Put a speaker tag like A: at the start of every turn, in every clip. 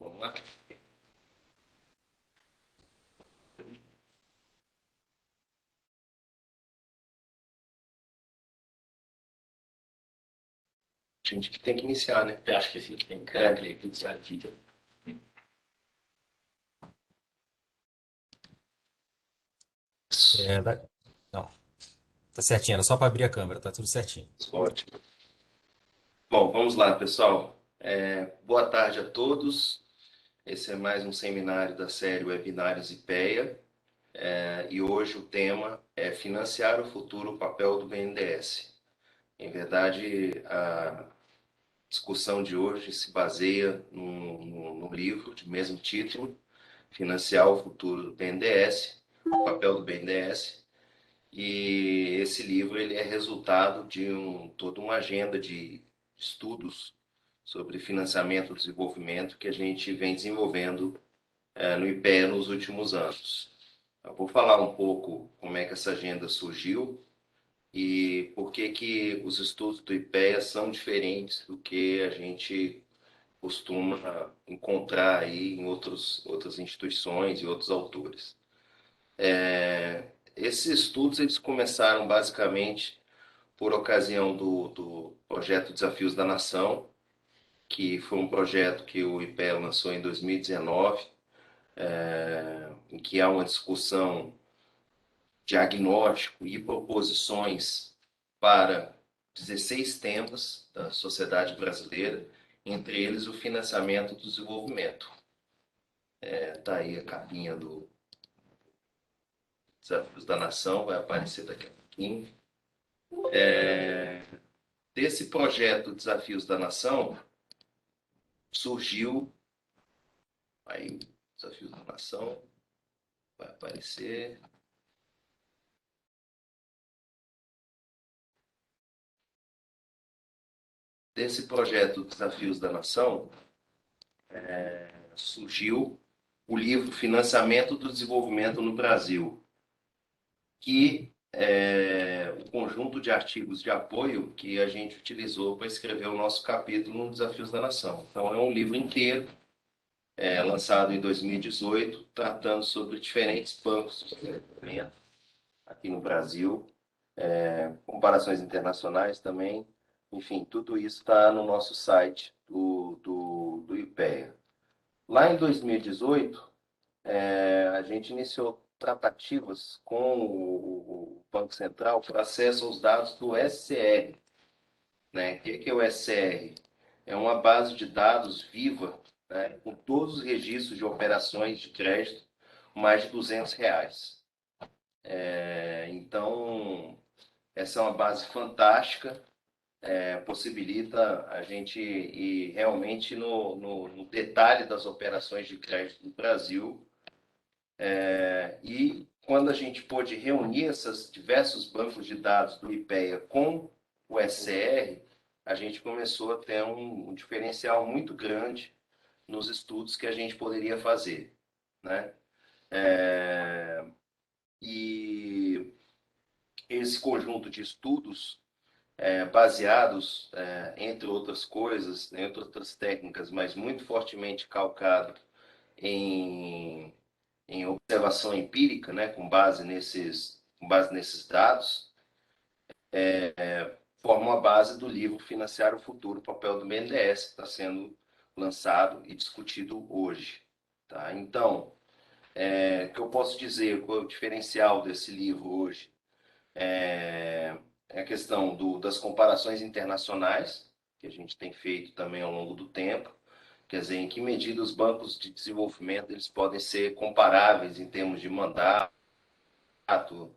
A: Vamos lá. A gente que tem que iniciar, né?
B: Eu acho que sim, tem que iniciar aqui. É, não, tá certinho, era só para abrir a câmera, tá tudo certinho.
A: Ótimo. Bom, vamos lá, pessoal. Boa tarde a todos. Esse é mais um seminário da série Webinários IPEA. E hoje o tema é financiar o futuro, o papel do BNDES. Em verdade, a discussão de hoje se baseia no livro de mesmo título, Financiar o futuro do BNDES, o papel do BNDES. E esse livro ele é resultado de toda uma agenda de estudos sobre financiamento e desenvolvimento que a gente vem desenvolvendo no IPEA nos últimos anos. Eu vou falar um pouco como é que essa agenda surgiu e por que que os estudos do IPEA são diferentes do que a gente costuma encontrar aí em outras instituições e outros autores. Esses estudos eles começaram basicamente por ocasião do projeto Desafios da Nação, que foi um projeto que o IPEA lançou em 2019, em que há uma discussão, diagnóstico e proposições para 16 temas da sociedade brasileira, entre eles o financiamento do desenvolvimento. Está aí a capinha do Desafios da Nação, vai aparecer daqui a pouquinho. Desse projeto Desafios da Nação, surgiu aí Desafios da Nação, vai aparecer. Desse projeto Desafios da Nação, surgiu o livro Financiamento do Desenvolvimento no Brasil, que é o conjunto de artigos de apoio que a gente utilizou para escrever o nosso capítulo no Desafios da Nação. Então, é um livro inteiro, lançado em 2018, tratando sobre diferentes bancos de desenvolvimento aqui no Brasil, comparações internacionais também. Enfim, tudo isso está no nosso site do IPEA. Lá em 2018, a gente iniciou tratativas com o Banco Central para acesso aos dados do SCR. Né? O que é o SCR? É uma base de dados viva, né, com todos os registros de operações de crédito, mais de R$ 200. Então, essa é uma base fantástica, possibilita a gente ir realmente no detalhe das operações de crédito do Brasil. E quando a gente pôde reunir esses diversos bancos de dados do IPEA com o SCR, a gente começou a ter um diferencial muito grande nos estudos que a gente poderia fazer, né? E esse conjunto de estudos, baseados, entre outras coisas, entre outras técnicas, mas muito fortemente calcado em observação empírica, né, com base nesses dados, forma a base do livro Financiar o Futuro, o papel do BNDES, que está sendo lançado e discutido hoje. Tá? Então, o que eu posso dizer, qual é o diferencial desse livro hoje? É a questão das comparações internacionais, que a gente tem feito também ao longo do tempo, quer dizer, em que medida os bancos de desenvolvimento eles podem ser comparáveis em termos de mandato,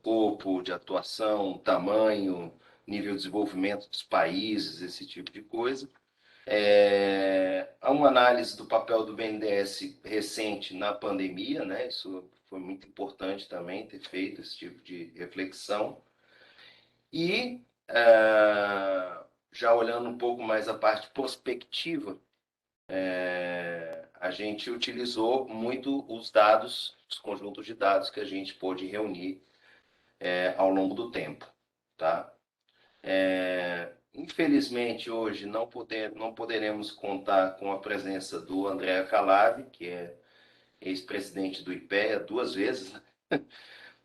A: corpo de atuação, tamanho, nível de desenvolvimento dos países, esse tipo de coisa. Há uma análise do papel do BNDES recente na pandemia, né? Isso foi muito importante também ter feito esse tipo de reflexão. E já olhando um pouco mais a parte prospectiva, a gente utilizou muito os dados, os conjuntos de dados que a gente pôde reunir ao longo do tempo, tá? Infelizmente, hoje não poderemos contar com a presença do André Calab, que é ex-presidente do IPEA duas vezes, né?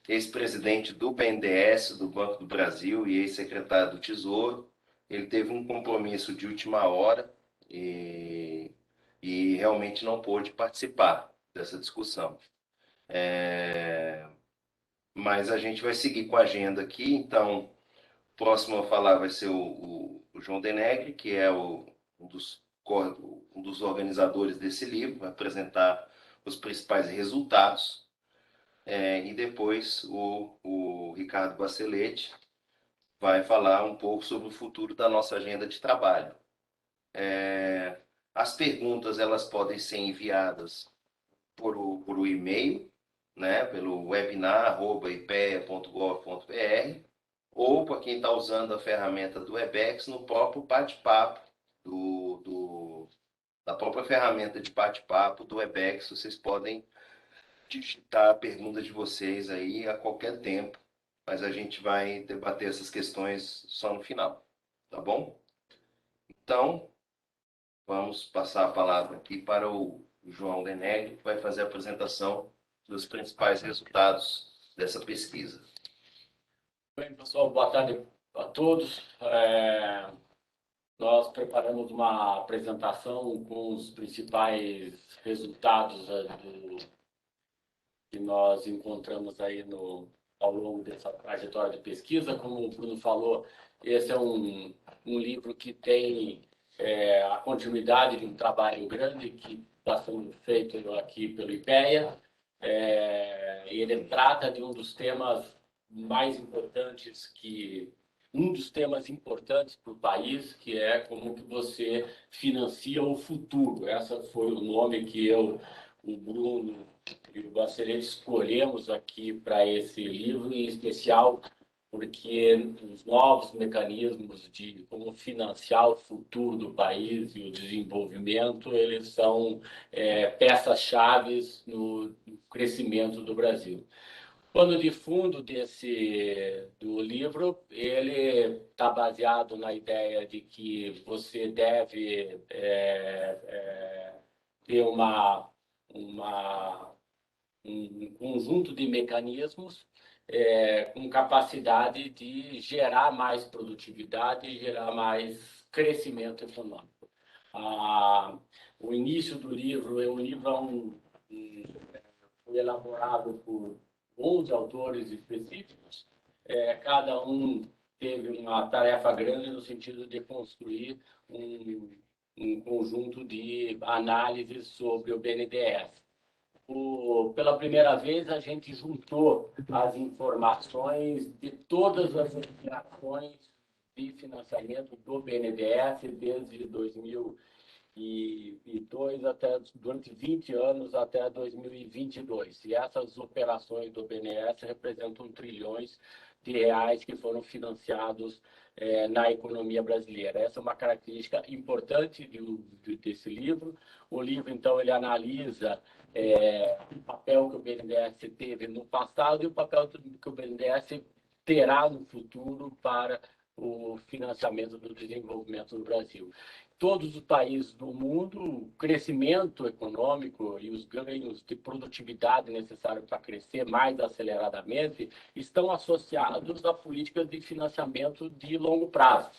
A: Ex-presidente do BNDES, do Banco do Brasil, e ex-secretário do Tesouro. Ele teve um compromisso de última hora e realmente não pôde participar dessa discussão. Mas a gente vai seguir com a agenda aqui, então, o próximo a falar vai ser o João Denegri, que é um dos organizadores desse livro, vai apresentar os principais resultados. E depois o Ricardo Bacelete vai falar um pouco sobre o futuro da nossa agenda de trabalho. As perguntas elas podem ser enviadas por o e-mail, né, pelo webinar@ipea.gov.br, ou para quem está usando a ferramenta do Webex, no próprio bate-papo da própria ferramenta de bate-papo do Webex, vocês podem digitar a pergunta de vocês aí a qualquer tempo, mas a gente vai debater essas questões só no final, tá bom? Então, vamos passar a palavra aqui para o João Denegri, que vai fazer a apresentação dos principais resultados dessa pesquisa.
C: Bem, pessoal, boa tarde a todos. Nós preparamos uma apresentação com os principais resultados que nós encontramos aí ao longo dessa trajetória de pesquisa. Como o Bruno falou, esse é um livro que tem a continuidade de um trabalho grande que está sendo feito aqui pelo IPEA. Ele trata de um dos temas importantes para o país, que é como que você financia o futuro. Esse foi o nome que o Bruno e o Bacelete escolhemos aqui para esse livro, em especial porque os novos mecanismos de como financiar o futuro do país e o desenvolvimento, eles são peças-chave no crescimento do Brasil. O pano de fundo do livro, ele está baseado na ideia de que você deve ter um conjunto de mecanismos com capacidade de gerar mais produtividade e gerar mais crescimento econômico. O início do livro foi elaborado por 11 autores específicos, cada um teve uma tarefa grande no sentido de construir um conjunto de análises sobre o BNDES. Pela primeira vez, a gente juntou as informações de todas as operações de financiamento do BNDES desde 2002 durante 20 anos até 2022. E essas operações do BNDES representam trilhões de reais que foram financiados na economia brasileira. Essa é uma característica importante desse livro. O livro, então, ele analisa o papel que o BNDES teve no passado e o papel que o BNDES terá no futuro para o financiamento do desenvolvimento do Brasil. Todos os países do mundo, o crescimento econômico e os ganhos de produtividade necessários para crescer mais aceleradamente estão associados a políticas de financiamento de longo prazo,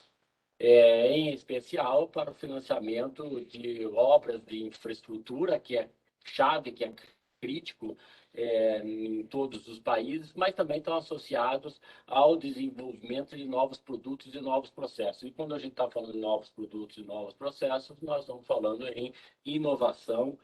C: em especial para o financiamento de obras de infraestrutura, que é chave, que é crítico em todos os países, mas também estão associados ao desenvolvimento de novos produtos e novos processos. E quando a gente está falando de novos produtos e novos processos, nós estamos falando em inovação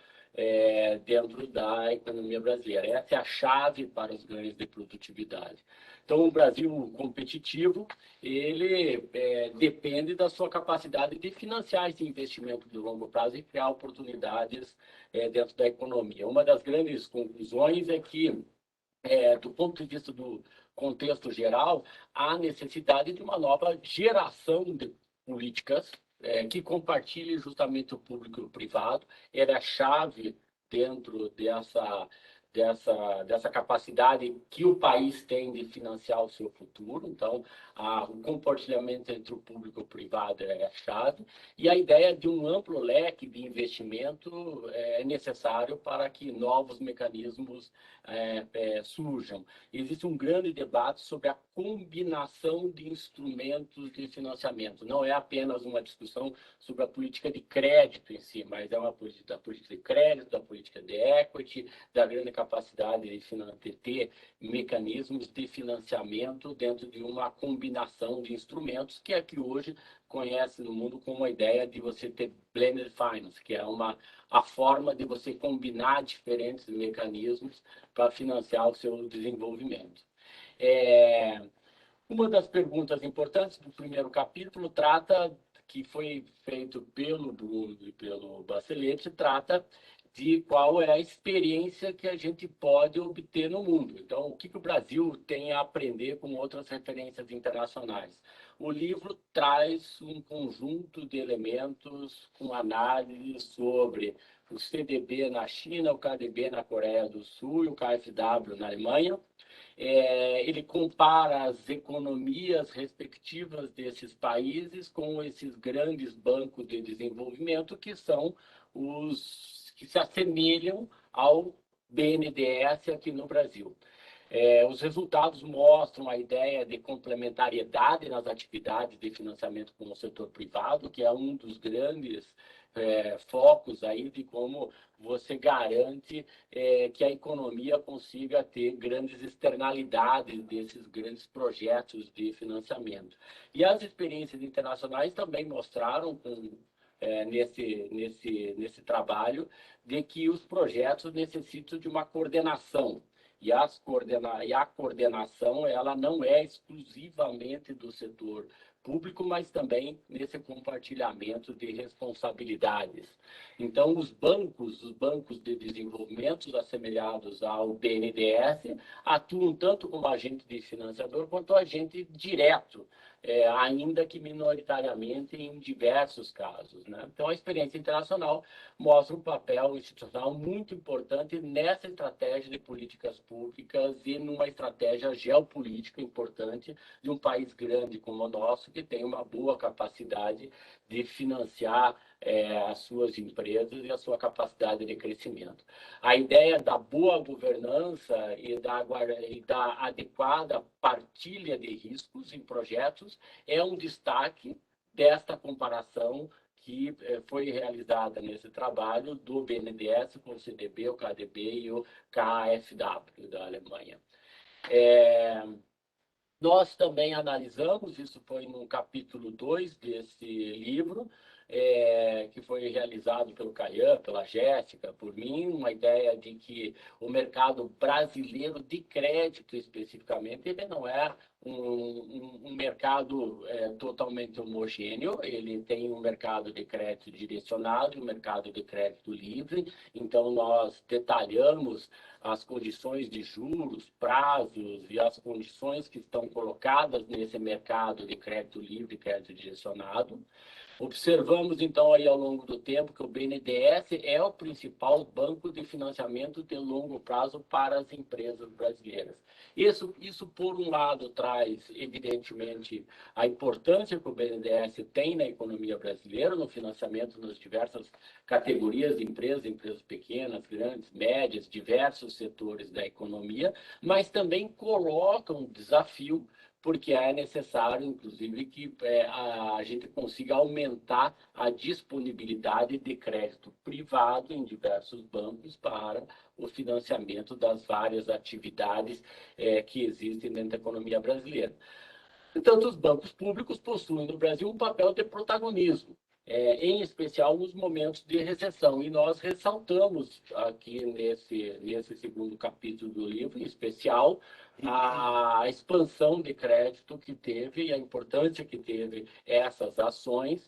C: dentro da economia brasileira. Essa é a chave para os ganhos de produtividade. Então, o Brasil competitivo, ele depende da sua capacidade de financiar esse investimento de longo prazo e criar oportunidades dentro da economia. Uma das grandes conclusões é que, do ponto de vista do contexto geral, há necessidade de uma nova geração de políticas que compartilhe justamente o público e o privado. Era a chave dentro dessa capacidade que o país tem de financiar o seu futuro. Então, o compartilhamento entre o público e o privado é a chave, e a ideia de um amplo leque de investimento é necessário para que novos mecanismos surjam. Existe um grande debate sobre a combinação de instrumentos de financiamento. Não é apenas uma discussão sobre a política de crédito em si, mas é uma política da política de crédito, da política de equity, da grande capacidade de ter mecanismos de financiamento dentro de uma combinação de instrumentos que aqui hoje conhece no mundo como a ideia de você ter blended finance, que é a forma de você combinar diferentes mecanismos para financiar o seu desenvolvimento. Uma das perguntas importantes do primeiro capítulo que foi feito pelo Bruno e pelo Bacelet, trata de qual é a experiência que a gente pode obter no mundo. Então, o que o Brasil tem a aprender com outras referências internacionais? O livro traz um conjunto de elementos com análise sobre o CDB na China, o KDB na Coreia do Sul e o KfW na Alemanha. Ele compara as economias respectivas desses países com esses grandes bancos de desenvolvimento que são os que se assemelham ao BNDES aqui no Brasil. Os resultados mostram a ideia de complementariedade nas atividades de financiamento com o setor privado, que é um dos grandes focos aí de como você garante que a economia consiga ter grandes externalidades desses grandes projetos de financiamento. E as experiências internacionais também mostraram nesse trabalho de que os projetos necessitam de uma coordenação. E a coordenação ela não é exclusivamente do setor público, mas também nesse compartilhamento de responsabilidades. Então, os bancos de desenvolvimento assemelhados ao BNDES atuam tanto como agente de financiador quanto agente direto, ainda que minoritariamente em diversos casos, né? Então, a experiência internacional mostra um papel institucional muito importante nessa estratégia de políticas públicas e numa estratégia geopolítica importante de um país grande como o nosso, que tem uma boa capacidade de financiar as suas empresas e a sua capacidade de crescimento. A ideia da boa governança e da adequada partilha de riscos em projetos é um destaque desta comparação que foi realizada nesse trabalho do BNDES com o CDB, o KDB e o KfW da Alemanha. Nós também analisamos, isso foi no capítulo 2 desse livro, que foi realizado pelo Caian, pela Jéssica, por mim, uma ideia de que o mercado brasileiro de crédito, especificamente, ele não é um mercado totalmente homogêneo, ele tem um mercado de crédito direcionado e um mercado de crédito livre, então nós detalhamos as condições de juros, prazos e as condições que estão colocadas nesse mercado de crédito livre e crédito direcionado. Observamos, então, aí ao longo do tempo que o BNDES é o principal banco de financiamento de longo prazo para as empresas brasileiras. Isso por um lado, traz, evidentemente, a importância que o BNDES tem na economia brasileira, no financiamento nas diversas categorias de empresas pequenas, grandes, médias, diversos setores da economia, mas também coloca um desafio, porque é necessário, inclusive, que a gente consiga aumentar a disponibilidade de crédito privado em diversos bancos para o financiamento das várias atividades que existem dentro da economia brasileira. Portanto, os bancos públicos possuem no Brasil um papel de protagonismo, em especial nos momentos de recessão. E nós ressaltamos aqui nesse segundo capítulo do livro, em especial, a expansão de crédito que teve e a importância que teve essas ações,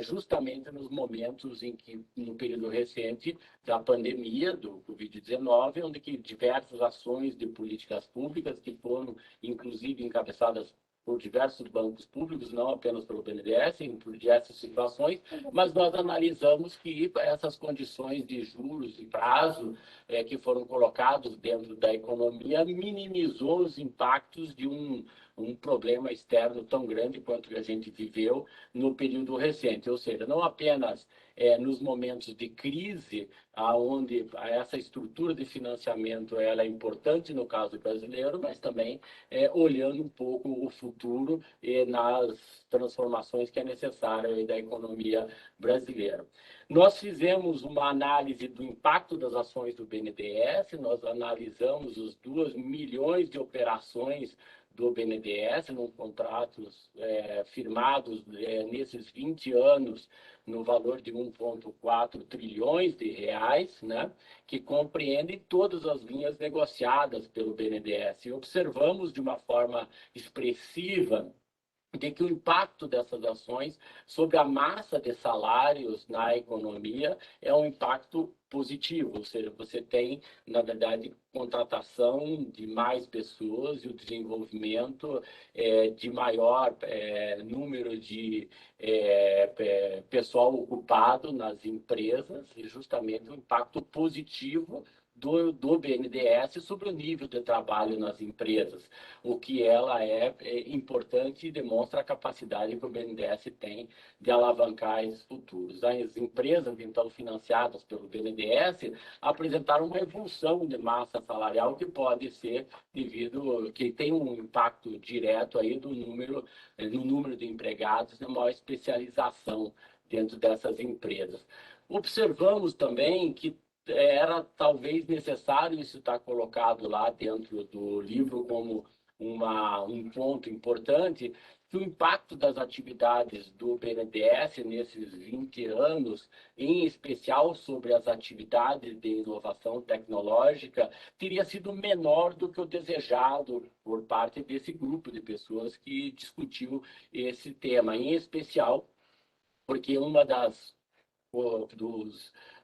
C: justamente nos momentos em que, no período recente da pandemia do Covid-19, onde que diversas ações de políticas públicas que foram, inclusive, encabeçadas por diversos bancos públicos, não apenas pelo BNDES, por diversas situações, mas nós analisamos que essas condições de juros e prazo que foram colocados dentro da economia minimizou os impactos de um problema externo tão grande quanto que a gente viveu no período recente, ou seja, não apenas nos momentos de crise, onde essa estrutura de financiamento ela é importante no caso brasileiro, mas também olhando um pouco o futuro e nas transformações que é necessária da economia brasileira. Nós fizemos uma análise do impacto das ações do BNDES, nós analisamos os 2 milhões de operações do BNDES, num contratos firmados nesses 20 anos, no valor de 1,4 trilhões de reais, né, que compreendem todas as linhas negociadas pelo BNDES. E observamos de uma forma expressiva de que o impacto dessas ações sobre a massa de salários na economia é um impacto positivo, ou seja, você tem, na verdade, contratação de mais pessoas e o desenvolvimento de maior número de pessoal ocupado nas empresas e justamente um impacto positivo do BNDES sobre o nível de trabalho nas empresas, o que ela é importante e demonstra a capacidade que o BNDES tem de alavancar esses futuros. As empresas, então, financiadas pelo BNDES, apresentaram uma evolução de massa salarial que pode ser devido, que tem um impacto direto aí no número de empregados, na maior especialização dentro dessas empresas. Observamos também que era talvez necessário isso estar colocado lá dentro do livro como um ponto importante, que o impacto das atividades do BNDES nesses 20 anos, em especial sobre as atividades de inovação tecnológica, teria sido menor do que o desejado por parte desse grupo de pessoas que discutiu esse tema, em especial porque uma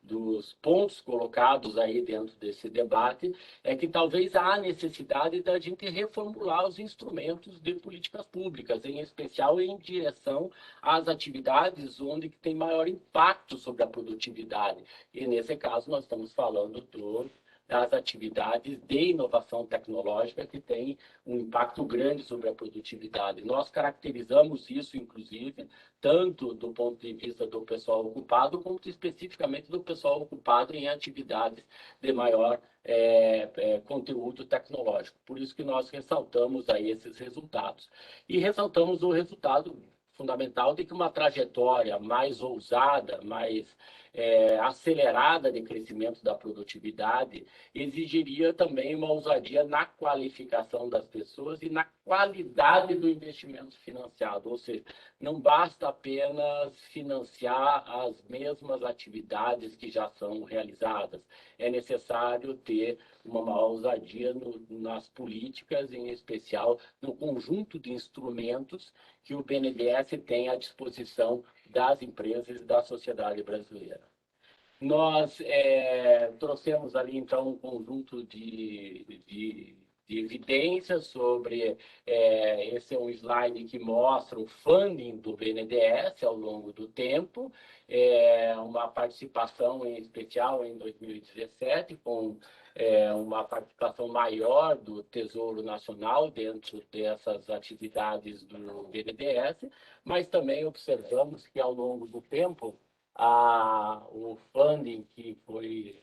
C: dos pontos colocados aí dentro desse debate é que talvez há necessidade da gente reformular os instrumentos de políticas públicas, em especial em direção às atividades onde tem maior impacto sobre a produtividade. E nesse caso nós estamos falando das atividades de inovação tecnológica que tem um impacto grande sobre a produtividade. Nós caracterizamos isso, inclusive, tanto do ponto de vista do pessoal ocupado, quanto especificamente do pessoal ocupado em atividades de maior conteúdo tecnológico. Por isso que nós ressaltamos aí esses resultados. E ressaltamos o resultado fundamental de que uma trajetória mais ousada, mais acelerada de crescimento da produtividade exigiria também uma ousadia na qualificação das pessoas e na qualidade do investimento financiado, ou seja, não basta apenas financiar as mesmas atividades que já são realizadas, é necessário ter uma maior ousadia nas políticas, em especial no conjunto de instrumentos que o BNDES tem à disposição das empresas e da sociedade brasileira. Nós trouxemos ali, então, um conjunto de evidências sobre... esse é um slide que mostra o funding do BNDES ao longo do tempo, uma participação em especial em 2017, com uma participação maior do Tesouro Nacional dentro dessas atividades do BNDES, mas também observamos que, ao longo do tempo, o funding que foi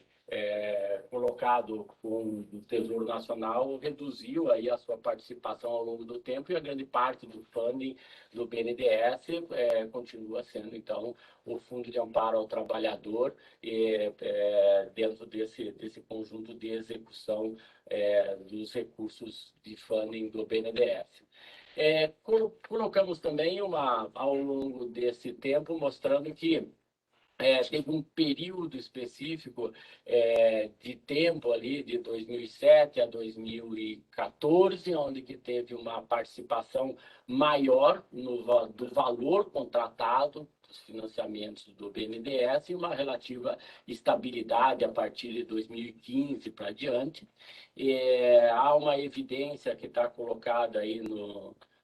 C: colocado com o Tesouro Nacional reduziu aí a sua participação ao longo do tempo e a grande parte do funding do BNDES continua sendo, então, o Fundo de Amparo ao Trabalhador dentro desse conjunto de execução dos recursos de funding do BNDES. Colocamos também ao longo desse tempo, mostrando que teve um período específico de tempo ali, de 2007 a 2014, onde que teve uma participação maior do valor contratado dos financiamentos do BNDES e uma relativa estabilidade a partir de 2015 para diante. Há uma evidência que está colocada aí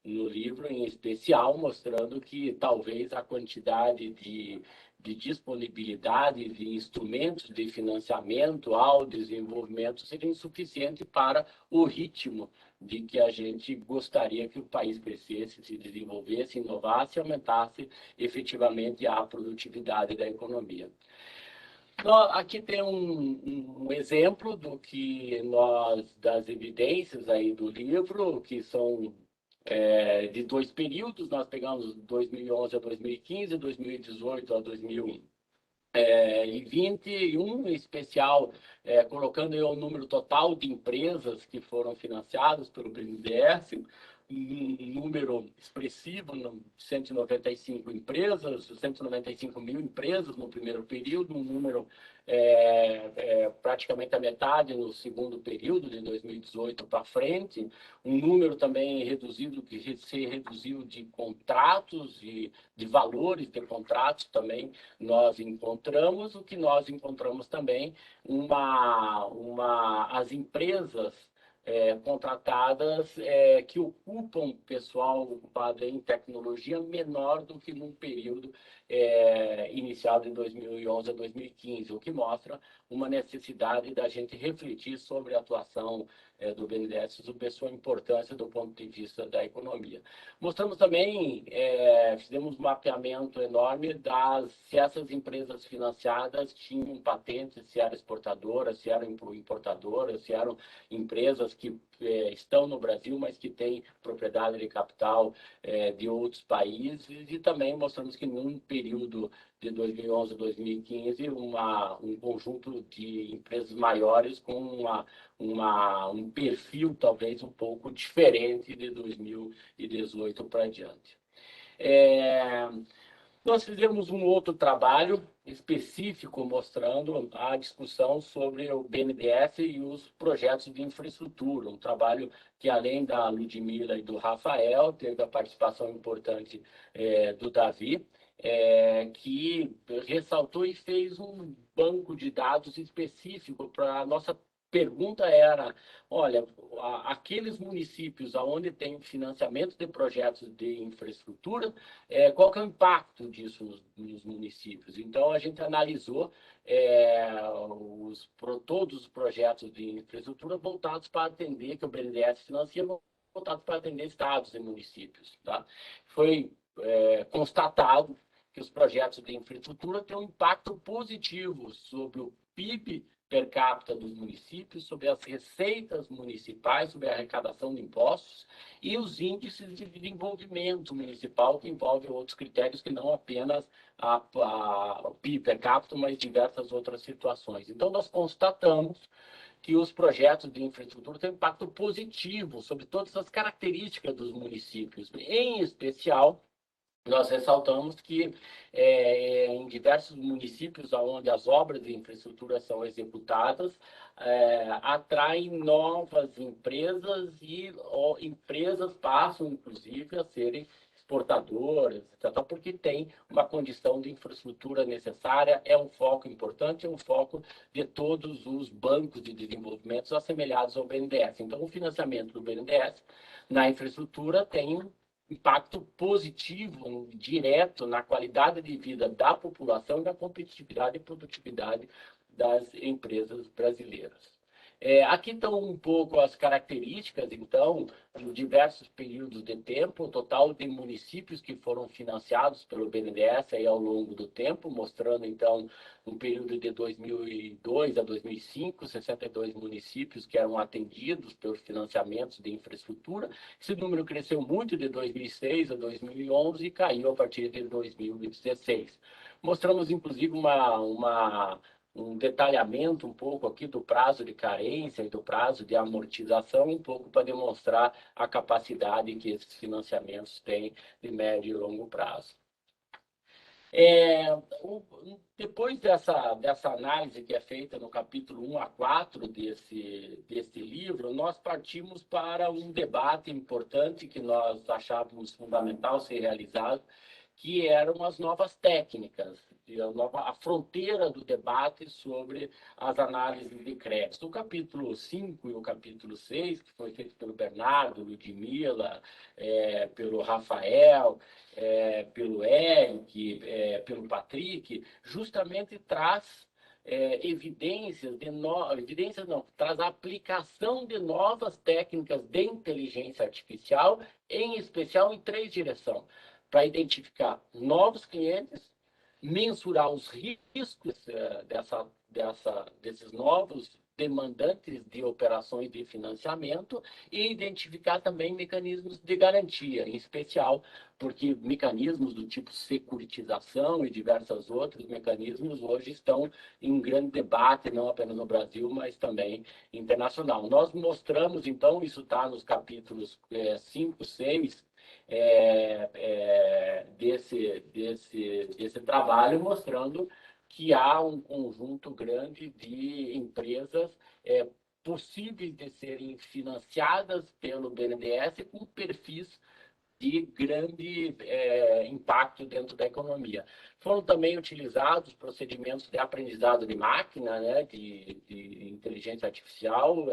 C: no livro, em especial, mostrando que talvez a quantidade de disponibilidade de instrumentos de financiamento ao desenvolvimento seja insuficiente para o ritmo de que a gente gostaria que o país crescesse, se desenvolvesse, inovasse e aumentasse efetivamente a produtividade da economia. Aqui tem um exemplo do que das evidências aí do livro, que são de 2 períodos. Nós pegamos 2011 a 2015, 2018 a 2021, em especial, colocando aí o número total de empresas que foram financiadas pelo BNDES, um número expressivo, 195 empresas, 195 mil empresas no primeiro período, um número praticamente a metade no segundo período, de 2018 para frente, um número também reduzido, que se reduziu de contratos e de valores de contratos também nós encontramos. O que nós encontramos também, as empresas contratadas que ocupam pessoal ocupado em tecnologia menor do que num período inicial de 2011 a 2015, o que mostra uma necessidade da gente refletir sobre a atuação do BNDES, sobre a sua importância do ponto de vista da economia. Mostramos também, fizemos um mapeamento enorme se essas empresas financiadas tinham patentes, se eram exportadoras, se eram importadoras, se eram empresas que estão no Brasil, mas que têm propriedade de capital de outros países, e também mostramos que num período de 2011 a 2015, um conjunto de empresas maiores com um perfil talvez um pouco diferente de 2018 para diante. Nós fizemos um outro trabalho específico mostrando a discussão sobre o BNDES e os projetos de infraestrutura, um trabalho que, além da Ludmila e do Rafael, teve a participação importante do Davi, que ressaltou e fez um banco de dados específico para a nossa pergunta era, olha, aqueles municípios onde tem financiamento de projetos de infraestrutura, qual que é o impacto disso nos municípios? Então, a gente analisou todos os projetos de infraestrutura voltados para atender, que o BNDES financia, voltados para atender estados e municípios. Tá? Foi constatado que os projetos de infraestrutura têm um impacto positivo sobre o PIB per capita dos municípios, sobre as receitas municipais, sobre a arrecadação de impostos e os índices de desenvolvimento municipal, que envolve outros critérios que não apenas o PIB per capita, mas diversas outras situações. Então, nós constatamos que os projetos de infraestrutura têm impacto positivo sobre todas as características dos municípios, em especial. Nós ressaltamos que em diversos municípios onde as obras de infraestrutura são executadas, atraem novas empresas e empresas passam, inclusive, a serem exportadoras, etc., porque tem uma condição de infraestrutura necessária, é um foco importante, é um foco de todos os bancos de desenvolvimento assemelhados ao BNDES. Então, o financiamento do BNDES na infraestrutura tem impacto positivo, direto, na qualidade de vida da população e na competitividade e produtividade das empresas brasileiras. Aqui estão um pouco as características, então, em diversos períodos de tempo, o total de municípios que foram financiados pelo BNDES aí ao longo do tempo, mostrando, então, um período de 2002 a 2005, 62 municípios que eram atendidos pelos financiamentos de infraestrutura. Esse número cresceu muito de 2006 a 2011 e caiu a partir de 2016. Mostramos, inclusive, um detalhamento um pouco aqui do prazo de carência e do prazo de amortização, um pouco para demonstrar a capacidade que esses financiamentos têm de médio e longo prazo. Depois dessa análise que é feita no capítulo 1 a 4 desse livro, nós partimos para um debate importante que nós achávamos fundamental ser realizado, que eram as novas técnicas, a fronteira do debate sobre as análises de crédito. O capítulo 5 e o capítulo 6, que foi feito pelo Bernardo, Ludmila, pelo Rafael, pelo Eric, pelo Patrick, justamente traz traz a aplicação de novas técnicas de inteligência artificial, em especial em 3 direções: para identificar novos clientes, mensurar os riscos desses novos demandantes de operações de financiamento e identificar também mecanismos de garantia, em especial porque mecanismos do tipo securitização e diversos outros mecanismos hoje estão em grande debate, não apenas no Brasil, mas também internacional. Nós mostramos, então, isso está nos capítulos 5, 6, desse trabalho, mostrando que há um conjunto grande de empresas possíveis de serem financiadas pelo BNDES com perfis de grande impacto dentro da economia. Foram também utilizados procedimentos de aprendizado de máquina, né, de inteligência artificial,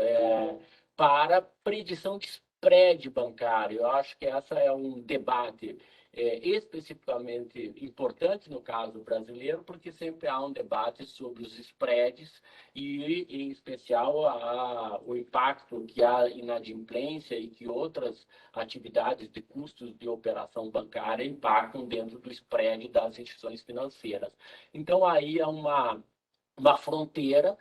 C: para predição de spread bancário. Eu acho que essa é um debate especificamente importante no caso brasileiro, porque sempre há um debate sobre os spreads e, em especial, o impacto que a inadimplência e que outras atividades de custos de operação bancária impactam dentro do spread das instituições financeiras. Então, aí é uma fronteira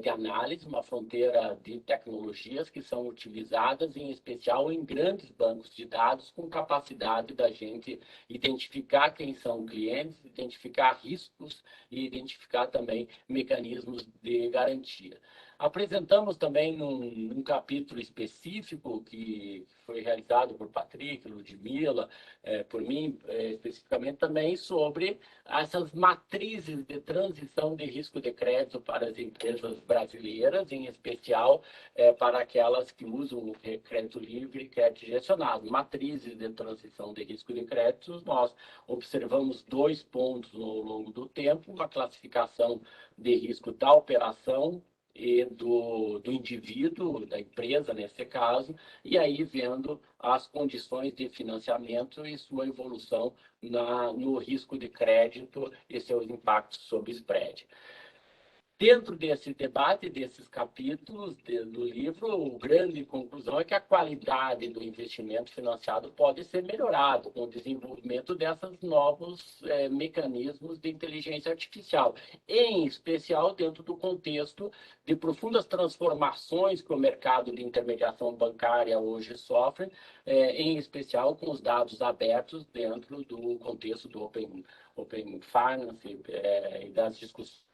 C: de análise, uma fronteira de tecnologias que são utilizadas, em especial em grandes bancos de dados, com capacidade da gente identificar quem são clientes, identificar riscos e identificar também mecanismos de garantia. Apresentamos também num capítulo específico que foi realizado por Patrick, Ludmila, por mim especificamente também, sobre essas matrizes de transição de risco de crédito para as empresas brasileiras, em especial para aquelas que usam o crédito livre e crédito direcionado. Matrizes de transição de risco de crédito, nós observamos 2 pontos ao longo do tempo: uma classificação de risco da operação e do indivíduo, da empresa, nesse caso, e aí vendo as condições de financiamento e sua evolução no risco de crédito e seus impactos sobre spread. Dentro desse debate, desses capítulos do livro, a grande conclusão é que a qualidade do investimento financiado pode ser melhorado com o desenvolvimento desses novos mecanismos de inteligência artificial, em especial dentro do contexto de profundas transformações que o mercado de intermediação bancária hoje sofre, em especial com os dados abertos dentro do contexto do Open Finance e das discussões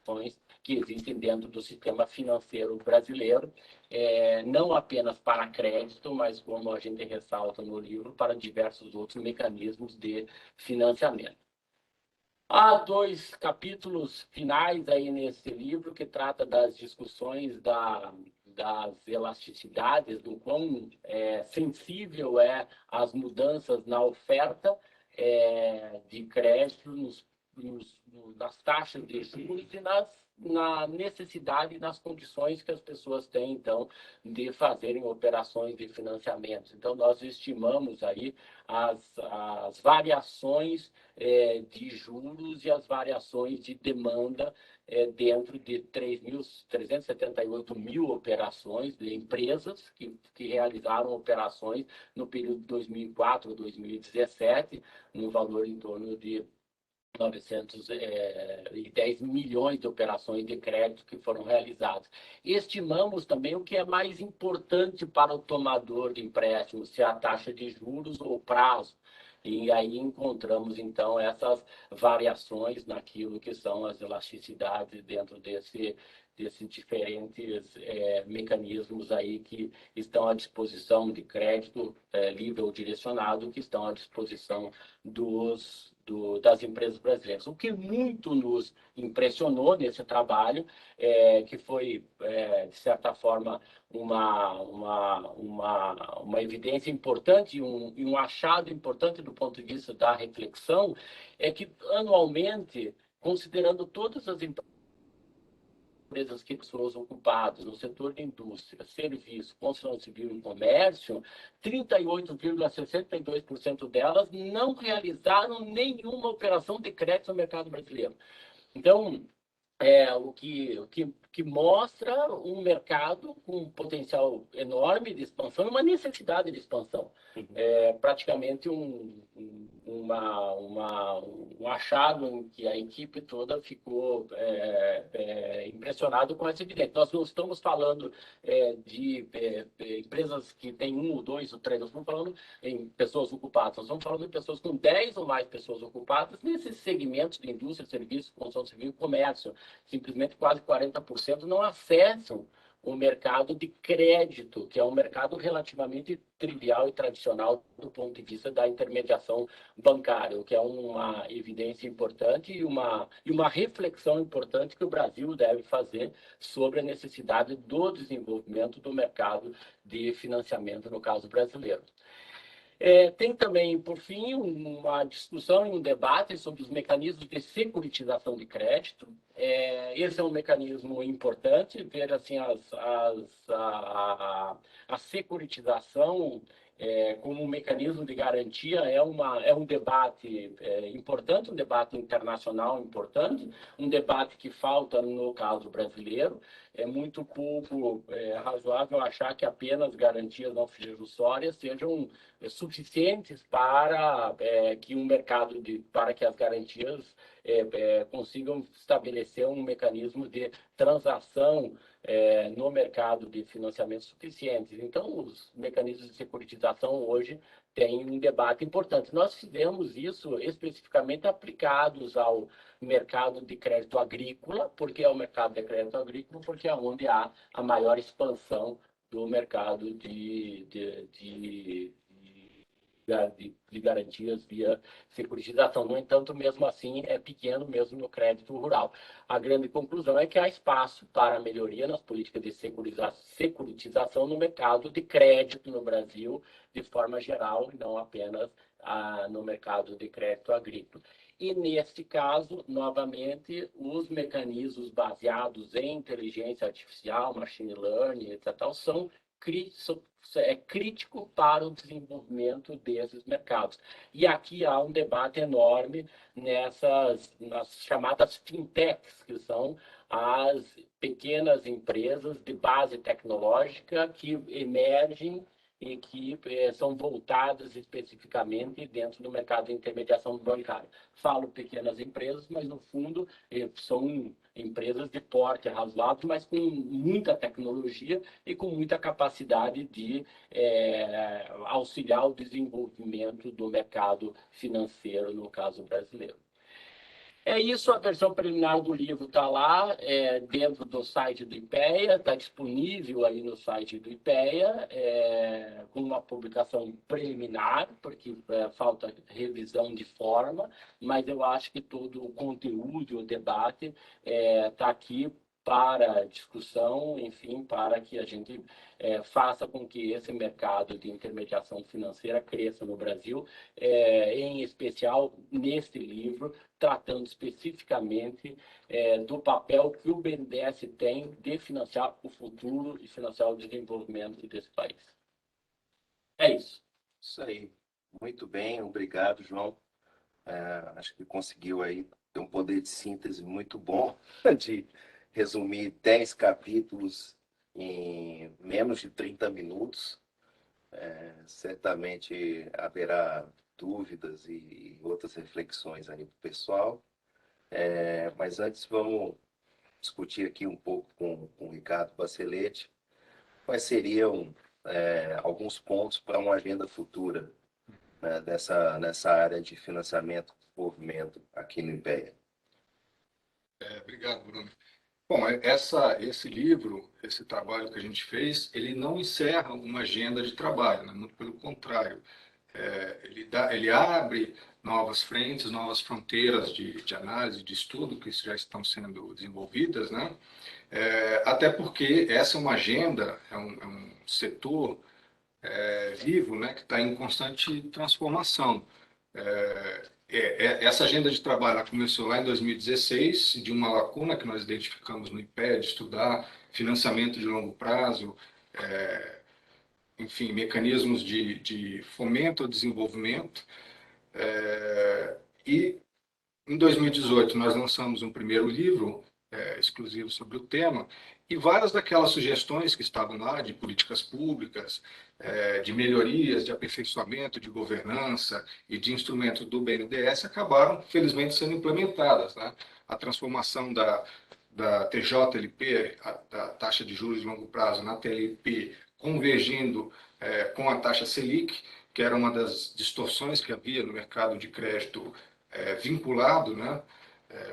C: que existem dentro do sistema financeiro brasileiro, não apenas para crédito, mas, como a gente ressalta no livro, para diversos outros mecanismos de financiamento. Há 2 capítulos finais aí nesse livro que trata das discussões das elasticidades, do quão sensível é às mudanças na oferta de crédito, nas taxas de juros e na necessidade e nas condições que as pessoas têm, então, de fazerem operações de financiamento. Então, nós estimamos aí as variações de juros e as variações de demanda dentro de 378 mil operações de empresas que realizaram operações no período de 2004 a 2017, no valor em torno de 910 milhões de operações de crédito que foram realizadas. Estimamos também o que é mais importante para o tomador de empréstimo, se é a taxa de juros ou o prazo. E aí encontramos, então, essas variações naquilo que são as elasticidades dentro desses diferentes mecanismos aí que estão à disposição de crédito livre ou direcionado, que estão à disposição das empresas brasileiras. O que muito nos impressionou nesse trabalho, que foi, de certa forma, uma evidência importante e um achado importante do ponto de vista da reflexão, é que, anualmente, considerando todas as empresas que são ocupadas no setor de indústria, serviço, construção civil e comércio, 38,62% delas não realizaram nenhuma operação de crédito no mercado brasileiro. Então, o que mostra um mercado com um potencial enorme de expansão e uma necessidade de expansão. Praticamente um achado em que a equipe toda ficou impressionado com essa evidência. Nós não estamos falando de empresas que têm 1 ou 2 ou 3, nós estamos falando em pessoas ocupadas, nós estamos falando de pessoas com 10 ou mais pessoas ocupadas nesses segmentos de indústria, serviço, construção civil e comércio. Simplesmente quase 40% não acessam o mercado de crédito, que é um mercado relativamente trivial e tradicional do ponto de vista da intermediação bancária, o que é uma evidência importante e uma reflexão importante que o Brasil deve fazer sobre a necessidade do desenvolvimento do mercado de financiamento, no caso brasileiro. Tem também, por fim, uma discussão e um debate sobre os mecanismos de securitização de crédito. Esse é um mecanismo importante, ver assim, a securitização como um mecanismo de garantia é um debate importante, um debate internacional importante, um debate que falta no caso brasileiro. É muito pouco razoável achar que apenas garantias não fiduciárias sejam suficientes para que um mercado para que as garantias consigam estabelecer um mecanismo de transação no mercado de financiamento suficientes. Então, os mecanismos de securitização hoje têm um debate importante. Nós fizemos isso especificamente aplicados ao mercado de crédito agrícola, porque é o mercado de crédito agrícola, porque é onde há a maior expansão do mercado de garantias via securitização. No entanto, mesmo assim, é pequeno mesmo no crédito rural. A grande conclusão é que há espaço para melhoria nas políticas de securitização no mercado de crédito no Brasil, de forma geral, e não apenas no mercado de crédito agrícola. E, neste caso, novamente, os mecanismos baseados em inteligência artificial, machine learning, etc., são crítico para o desenvolvimento desses mercados. E aqui há um debate enorme nas chamadas fintechs, que são as pequenas empresas de base tecnológica que emergem e que são voltadas especificamente dentro do mercado de intermediação bancária. Falo pequenas empresas, mas, no fundo, são empresas de porte razoável, mas com muita tecnologia e com muita capacidade de auxiliar o desenvolvimento do mercado financeiro, no caso brasileiro. É isso, a versão preliminar do livro está lá, dentro do site do IPEA, está disponível aí no site do IPEA, com uma publicação preliminar, porque falta revisão de forma, mas eu acho que todo o conteúdo, o debate, está aqui para discussão, enfim, para que a gente faça com que esse mercado de intermediação financeira cresça no Brasil, em especial neste livro, tratando especificamente do papel que o BNDES tem de financiar o futuro e financiar o desenvolvimento desse país. É isso.
A: Isso aí. Muito bem, obrigado, João. Acho que conseguiu aí ter um poder de síntese muito bom de resumir 10 capítulos em menos de 30 minutos. Certamente haverá dúvidas e outras reflexões aí para o pessoal. Mas antes vamos discutir aqui um pouco com o Ricardo Baccelete quais seriam alguns pontos para uma agenda futura, né, nessa área de financiamento e desenvolvimento aqui no IPEA.
D: Obrigado, Bruno. Bom, esse livro, esse trabalho que a gente fez, ele não encerra uma agenda de trabalho, né? Muito pelo contrário. Ele abre novas frentes, novas fronteiras de análise, de estudo que já estão sendo desenvolvidas, né? Até porque essa é uma agenda, é um setor vivo, né, que está em constante transformação. Essa agenda de trabalho ela começou lá em 2016, de uma lacuna que nós identificamos no IPED, estudar financiamento de longo prazo, enfim, mecanismos de fomento ao desenvolvimento. E em 2018 nós lançamos um primeiro livro exclusivo sobre o tema, e várias daquelas sugestões que estavam lá, de políticas públicas, de melhorias, de aperfeiçoamento, de governança e de instrumentos do BNDES, acabaram, felizmente, sendo implementadas, né? A transformação da TJLP, da taxa de juros de longo prazo, na TLP, convergindo com a taxa Selic, que era uma das distorções que havia no mercado de crédito vinculado, né?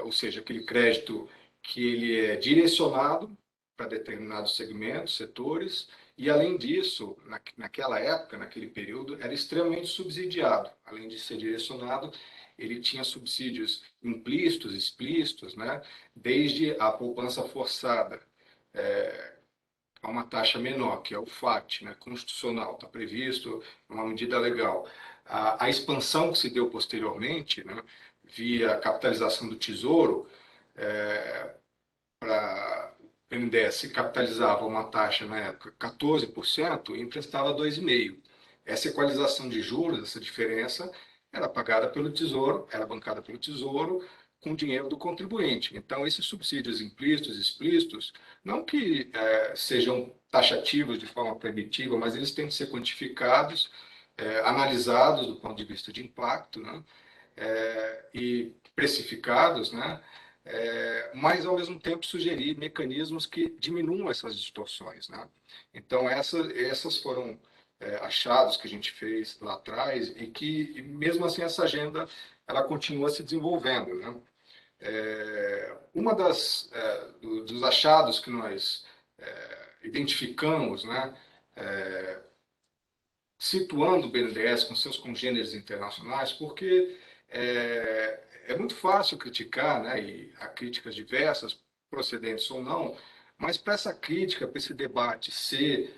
D: Ou seja, aquele crédito que ele é direcionado para determinados segmentos, setores, e além disso, naquela época, naquele período, era extremamente subsidiado. Além de ser direcionado, ele tinha subsídios implícitos, explícitos, né? Desde a poupança forçada, a uma taxa menor, que é o FAT, né, constitucional, está previsto, uma medida legal. A expansão que se deu posteriormente, né, via capitalização do Tesouro, para o BNDES capitalizava uma taxa na época 14% e emprestava 2,5%. Essa equalização de juros, essa diferença, era pagada pelo Tesouro, era bancada pelo Tesouro com dinheiro do contribuinte. Então, esses subsídios implícitos, explícitos, não que sejam taxativos de forma primitiva, mas eles têm que ser quantificados, analisados do ponto de vista de impacto, né? E precificados, né? Mas, ao mesmo tempo, sugerir mecanismos que diminuam essas distorções, né? Então, essas foram achados que a gente fez lá atrás e que, mesmo assim, essa agenda ela continua se desenvolvendo, né? Uma dos achados que nós identificamos, né, situando o BNDES com seus congêneres internacionais, porque é muito fácil criticar, né, e há críticas diversas, procedentes ou não, mas para essa crítica, para esse debate ser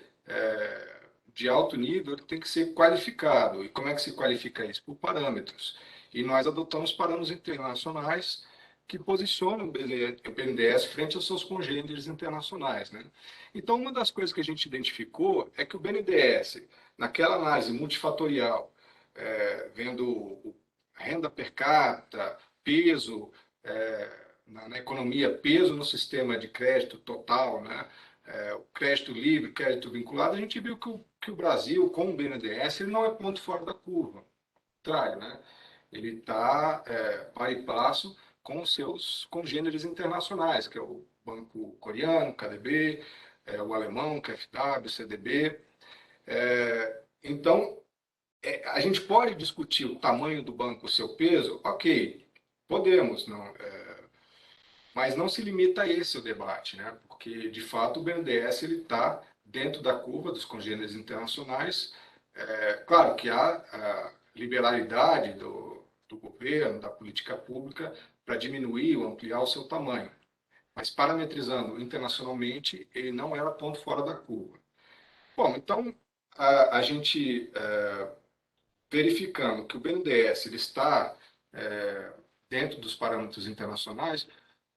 D: de alto nível, ele tem que ser qualificado. E como é que se qualifica isso? Por parâmetros. E nós adotamos parâmetros internacionais que posicionam o BNDES frente aos seus congêneres internacionais, né? Então, uma das coisas que a gente identificou é que o BNDES, naquela análise multifatorial, vendo renda per capita, peso na economia, peso no sistema de crédito total, né? O crédito livre, crédito vinculado, a gente viu que o Brasil, com o BNDES, ele não é ponto fora da curva. Ao contrário, né? Ele está par e passo com os seus congêneres internacionais, que é o Banco Coreano, KDB, o alemão, KfW, CDB. Então, a gente pode discutir o tamanho do banco, o seu peso? Ok, podemos, não, mas não se limita a esse o debate, né? Porque, de fato, o BNDES está dentro da curva dos congêneres internacionais. Claro que há a liberalidade do governo, da política pública, para diminuir ou ampliar o seu tamanho. Mas, parametrizando internacionalmente, ele não era ponto fora da curva. Bom, então, a gente, verificando que o BNDES ele está dentro dos parâmetros internacionais,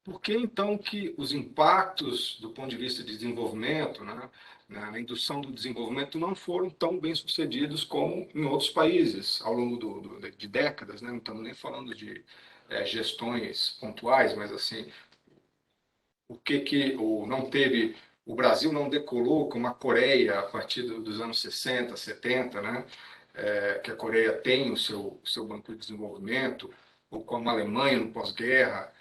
D: por que então que os impactos do ponto de vista de desenvolvimento, né, na indução do desenvolvimento, não foram tão bem sucedidos como em outros países ao longo de décadas, né? Não estamos nem falando de gestões pontuais, mas assim, o Brasil não decolou como a Coreia a partir dos anos 60, 70, né? Que a Coreia tem o seu banco de desenvolvimento, ou como a Alemanha no pós-guerra,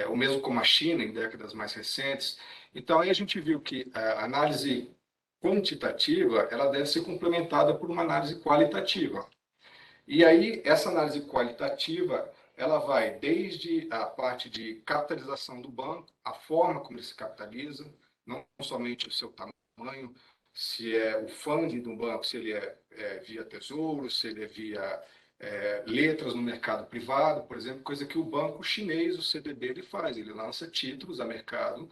D: ou mesmo como a China em décadas mais recentes. Então, aí a gente viu que a análise quantitativa ela deve ser complementada por uma análise qualitativa. E aí, essa análise qualitativa ela vai desde a parte de capitalização do banco, a forma como ele se capitaliza, não somente o seu tamanho, se é o funding do banco, se ele é via tesouro, se ele é via letras no mercado privado, por exemplo, coisa que o banco chinês, o CDB, ele faz. Ele lança títulos a mercado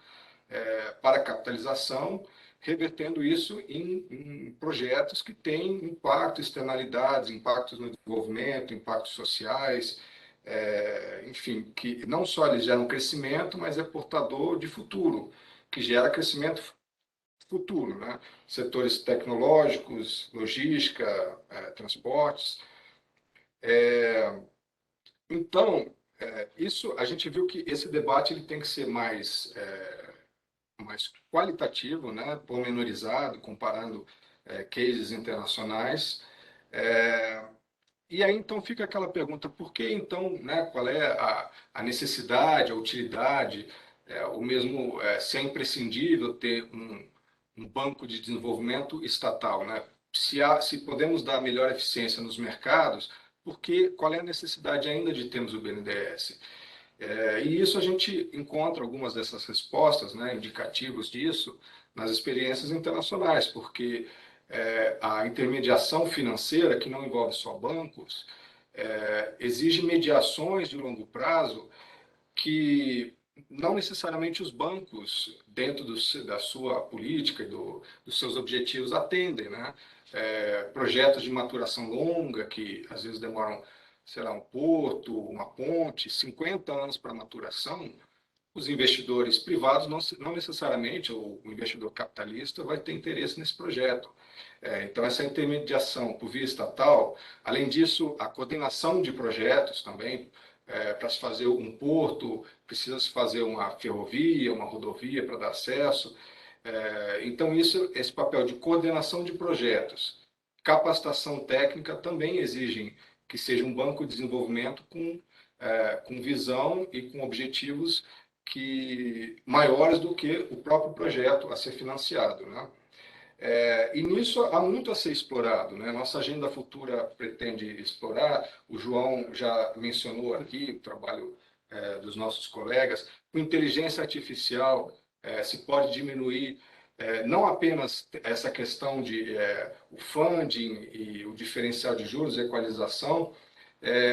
D: para capitalização, revertendo isso em projetos que têm impacto, externalidades, impactos no desenvolvimento, impactos sociais, enfim, que não só eles geram crescimento, mas é portador de futuro, que gera crescimento futuro, né? Setores tecnológicos, logística, transportes. Então, isso a gente viu que esse debate ele tem que ser mais qualitativo, né? Pormenorizado, comparando cases internacionais. E aí então fica aquela pergunta, por que então, né, qual é a necessidade, a utilidade, ou mesmo se é imprescindível ter um banco de desenvolvimento estatal, né? Se podemos dar melhor eficiência nos mercados, qual é a necessidade ainda de termos o BNDES? E isso a gente encontra algumas dessas respostas, né, indicativos disso, nas experiências internacionais, porque a intermediação financeira, que não envolve só bancos, exige mediações de longo prazo que não necessariamente os bancos, dentro da sua política e dos seus objetivos, atendem, né? Projetos de maturação longa, que às vezes demoram, sei lá, um porto, uma ponte, 50 anos para maturação, os investidores privados não necessariamente, o investidor capitalista vai ter interesse nesse projeto. Então, essa intermediação por via estatal, além disso, a coordenação de projetos também, para se fazer um porto, precisa se fazer uma ferrovia, uma rodovia para dar acesso. Então, esse papel de coordenação de projetos, capacitação técnica também exigem que seja um banco de desenvolvimento com visão e com objetivos maiores do que o próprio projeto a ser financiado, né? E nisso há muito a ser explorado, né? Nossa agenda futura pretende explorar, o João já mencionou aqui o trabalho dos nossos colegas, com inteligência artificial se pode diminuir não apenas essa questão de o funding e o diferencial de juros, a equalização,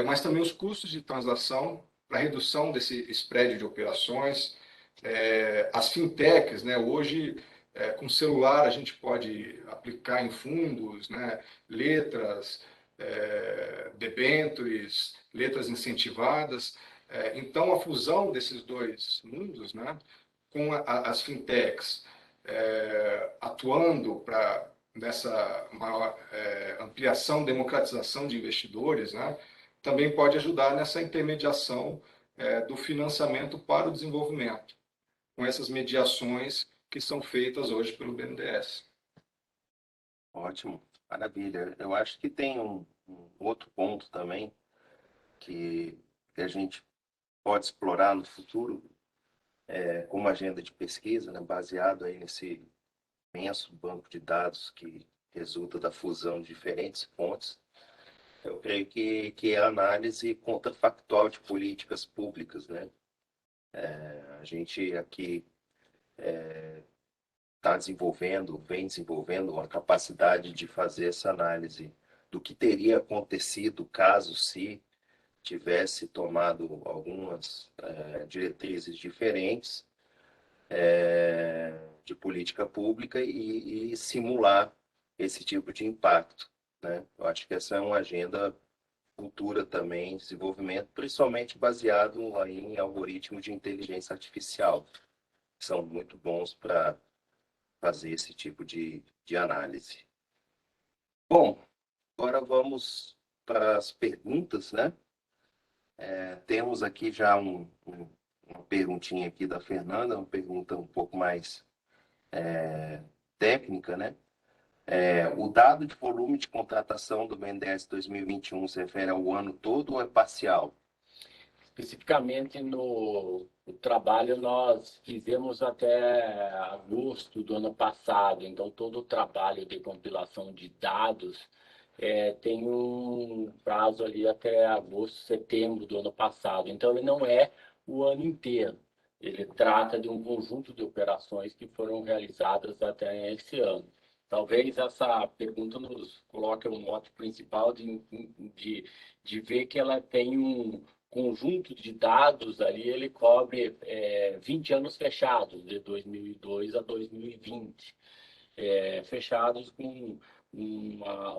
D: mas também os custos de transação para redução desse spread de operações. As fintechs, né? Hoje, com celular, a gente pode aplicar em fundos, né? Letras, debêntures, letras incentivadas. Então, a fusão desses dois mundos, né? Com as fintechs atuando nessa maior ampliação, democratização de investidores, né? Também pode ajudar nessa intermediação do financiamento para o desenvolvimento, com essas mediações que são feitas hoje pelo BNDES.
A: Ótimo, maravilha. Eu acho que tem um outro ponto também que a gente pode explorar no futuro, como agenda de pesquisa, né, baseado aí nesse imenso banco de dados que resulta da fusão de diferentes fontes. Eu creio que é a análise contrafactual de políticas públicas, né? A gente aqui vem desenvolvendo uma capacidade de fazer essa análise do que teria acontecido caso se tivesse tomado algumas diretrizes diferentes de política pública e simular esse tipo de impacto, né? Eu acho que essa é uma agenda futura também, desenvolvimento, principalmente baseado em algoritmos de inteligência artificial, que são muito bons para fazer esse tipo de análise. Bom, agora vamos para as perguntas, né? Temos aqui já uma perguntinha aqui da Fernanda, uma pergunta um pouco mais técnica, né? O dado de volume de contratação do BNDES 2021 se refere ao ano todo ou é parcial?
C: Especificamente no trabalho, nós fizemos até agosto do ano passado, então todo o trabalho de compilação de dados tem um prazo ali até agosto, setembro do ano passado. Então, ele não é o ano inteiro. Ele trata de um conjunto de operações que foram realizadas até esse ano. Talvez essa pergunta nos coloque o mote principal de ver que ela tem um conjunto de dados ali, ele cobre 20 anos fechados, de 2002 a 2020, fechados com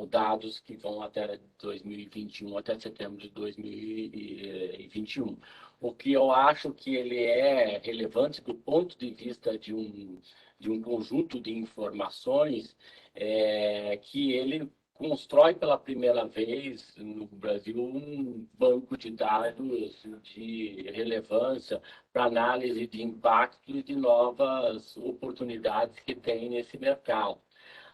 C: dados que vão até 2021, até setembro de 2021. O que eu acho que ele é relevante do ponto de vista de um conjunto de informações que ele constrói pela primeira vez no Brasil um banco de dados de relevância para análise de impacto e de novas oportunidades que tem nesse mercado.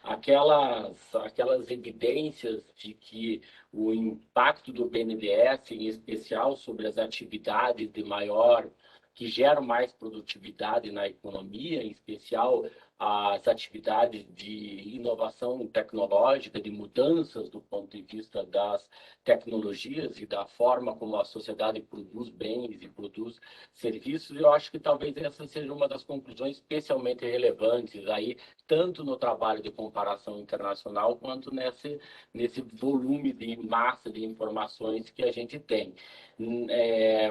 C: Aquelas evidências de que o impacto do BNDES, em especial sobre as atividades de maior, que geram mais produtividade na economia, em especial as atividades de inovação tecnológica, de mudanças do ponto de vista das tecnologias e da forma como a sociedade produz bens e produz serviços, eu acho que talvez essa seja uma das conclusões especialmente relevantes aí, tanto no trabalho de comparação internacional, quanto nesse volume de massa de informações que a gente tem.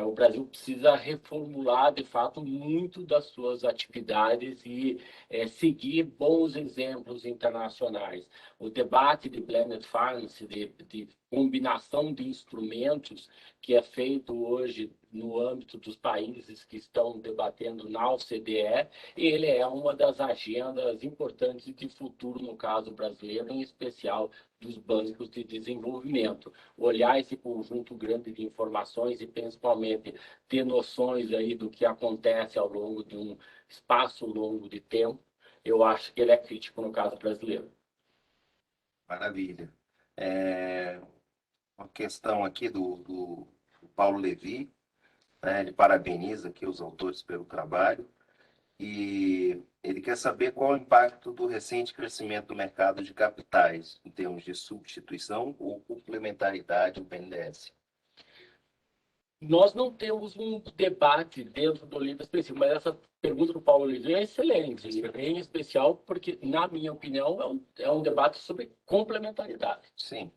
C: O Brasil precisa reformular, de fato, muito das suas atividades e seguir bons exemplos internacionais. O debate de blended finance, de combinação de instrumentos que é feito hoje no âmbito dos países que estão debatendo na OCDE, ele é uma das agendas importantes de futuro, no caso brasileiro, em especial dos bancos de desenvolvimento. Olhar esse conjunto grande de informações e, principalmente, ter noções aí do que acontece ao longo de um espaço longo de tempo, eu acho que ele é crítico no caso brasileiro.
A: Maravilha. Uma questão aqui do Paulo Levi, né? Ele parabeniza aqui os autores pelo trabalho e ele quer saber qual o impacto do recente crescimento do mercado de capitais em termos de substituição ou complementaridade do BNDES.
C: Nós não temos um debate dentro do livro específico, mas essa pergunta do Paulo Oliveira é excelente, em especial porque, na minha opinião, é um debate sobre complementaridade.
A: Sim.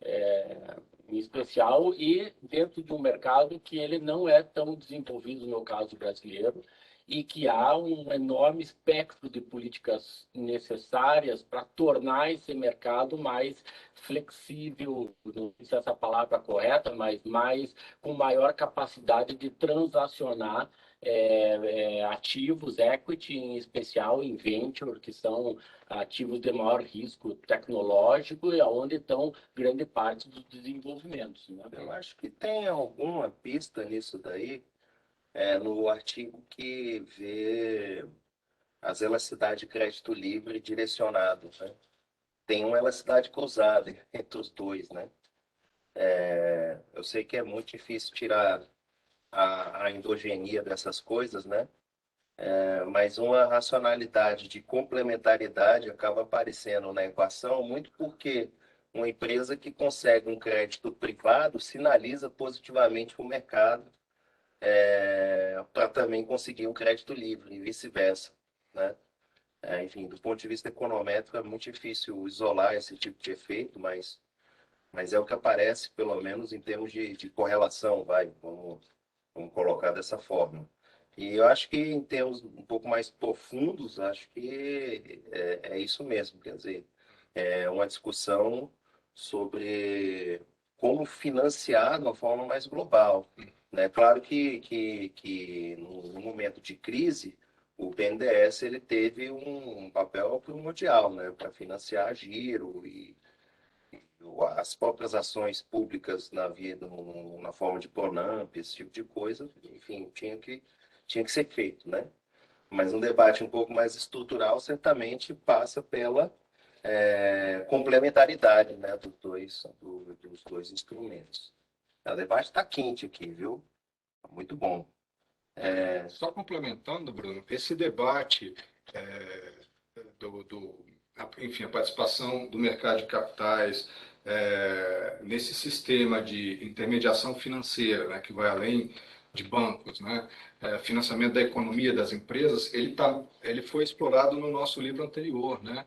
C: Em especial, e dentro de um mercado que ele não é tão desenvolvido, no caso brasileiro, e que há um enorme espectro de políticas necessárias para tornar esse mercado mais flexível, não sei se essa palavra é correta, mas com maior capacidade de transacionar ativos, equity, em especial em venture, que são ativos de maior risco tecnológico e onde estão grande parte dos desenvolvimentos. Né?
A: Eu acho que tem alguma pista nisso daí, no artigo que vê as elasticidades de crédito livre direcionado, né? Tem uma elasticidade cruzada entre os dois, né? Eu sei que é muito difícil tirar a endogenia dessas coisas, né? Mas uma racionalidade de complementaridade acaba aparecendo na equação muito porque uma empresa que consegue um crédito privado sinaliza positivamente para o mercado para também conseguir um crédito livre e vice-versa, né? Enfim, do ponto de vista econométrico é muito difícil isolar esse tipo de efeito, mas é o que aparece, pelo menos em termos de correlação, vamos colocar dessa forma. E eu acho que em termos um pouco mais profundos, acho que é isso mesmo, quer dizer, é uma discussão sobre como financiar de uma forma mais global, né? Claro que no momento de crise, o BNDES ele teve um papel primordial, né, para financiar giro e as próprias ações públicas na vida, na forma de Pronamp, esse tipo de coisa, enfim, tinha que ser feito, né? Mas um debate um pouco mais estrutural certamente passa pela complementaridade, né, dos dois instrumentos. O debate está quente aqui, viu? Muito bom.
D: Só complementando, Bruno, esse debate enfim, a participação do mercado de capitais nesse sistema de intermediação financeira, né, que vai além de bancos, né, financiamento da economia das empresas, ele foi explorado no nosso livro anterior, né,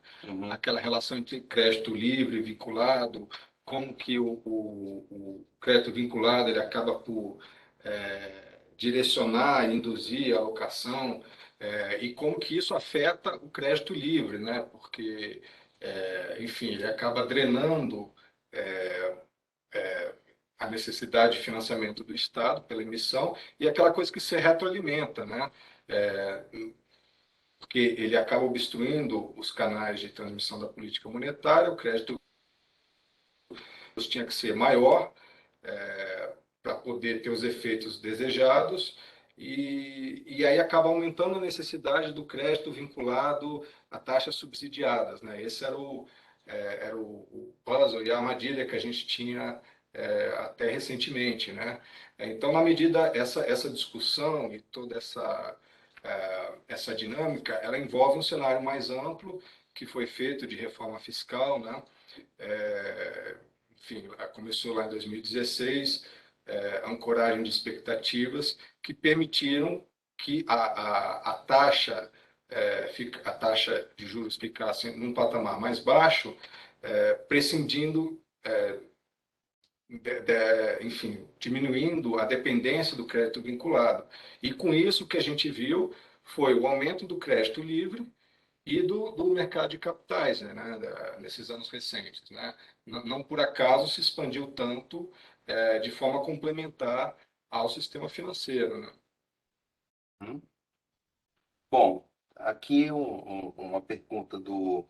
D: aquela relação entre crédito livre, vinculado, como que o crédito vinculado ele acaba por direcionar, induzir a alocação, e como que isso afeta o crédito livre, né, porque, enfim, ele acaba drenando a necessidade de financiamento do Estado pela emissão e aquela coisa que se retroalimenta, né? É, porque ele acaba obstruindo os canais de transmissão da política monetária, o crédito tinha que ser maior para poder ter os efeitos desejados e aí acaba aumentando a necessidade do crédito vinculado a taxas subsidiadas, né? Esse era o puzzle e a armadilha que a gente tinha até recentemente, né? Então, na medida essa discussão e toda essa dinâmica, ela envolve um cenário mais amplo que foi feito de reforma fiscal, né? Enfim, começou lá em 2016, ancoragem de expectativas que permitiram que a taxa a taxa de juros ficasse num patamar mais baixo, prescindindo enfim, diminuindo a dependência do crédito vinculado. E com isso o que a gente viu foi o aumento do crédito livre e do mercado de capitais, né, nesses anos recentes, né? Não por acaso se expandiu tanto de forma complementar ao sistema financeiro, né?
A: Hum. Bom, aqui uma pergunta do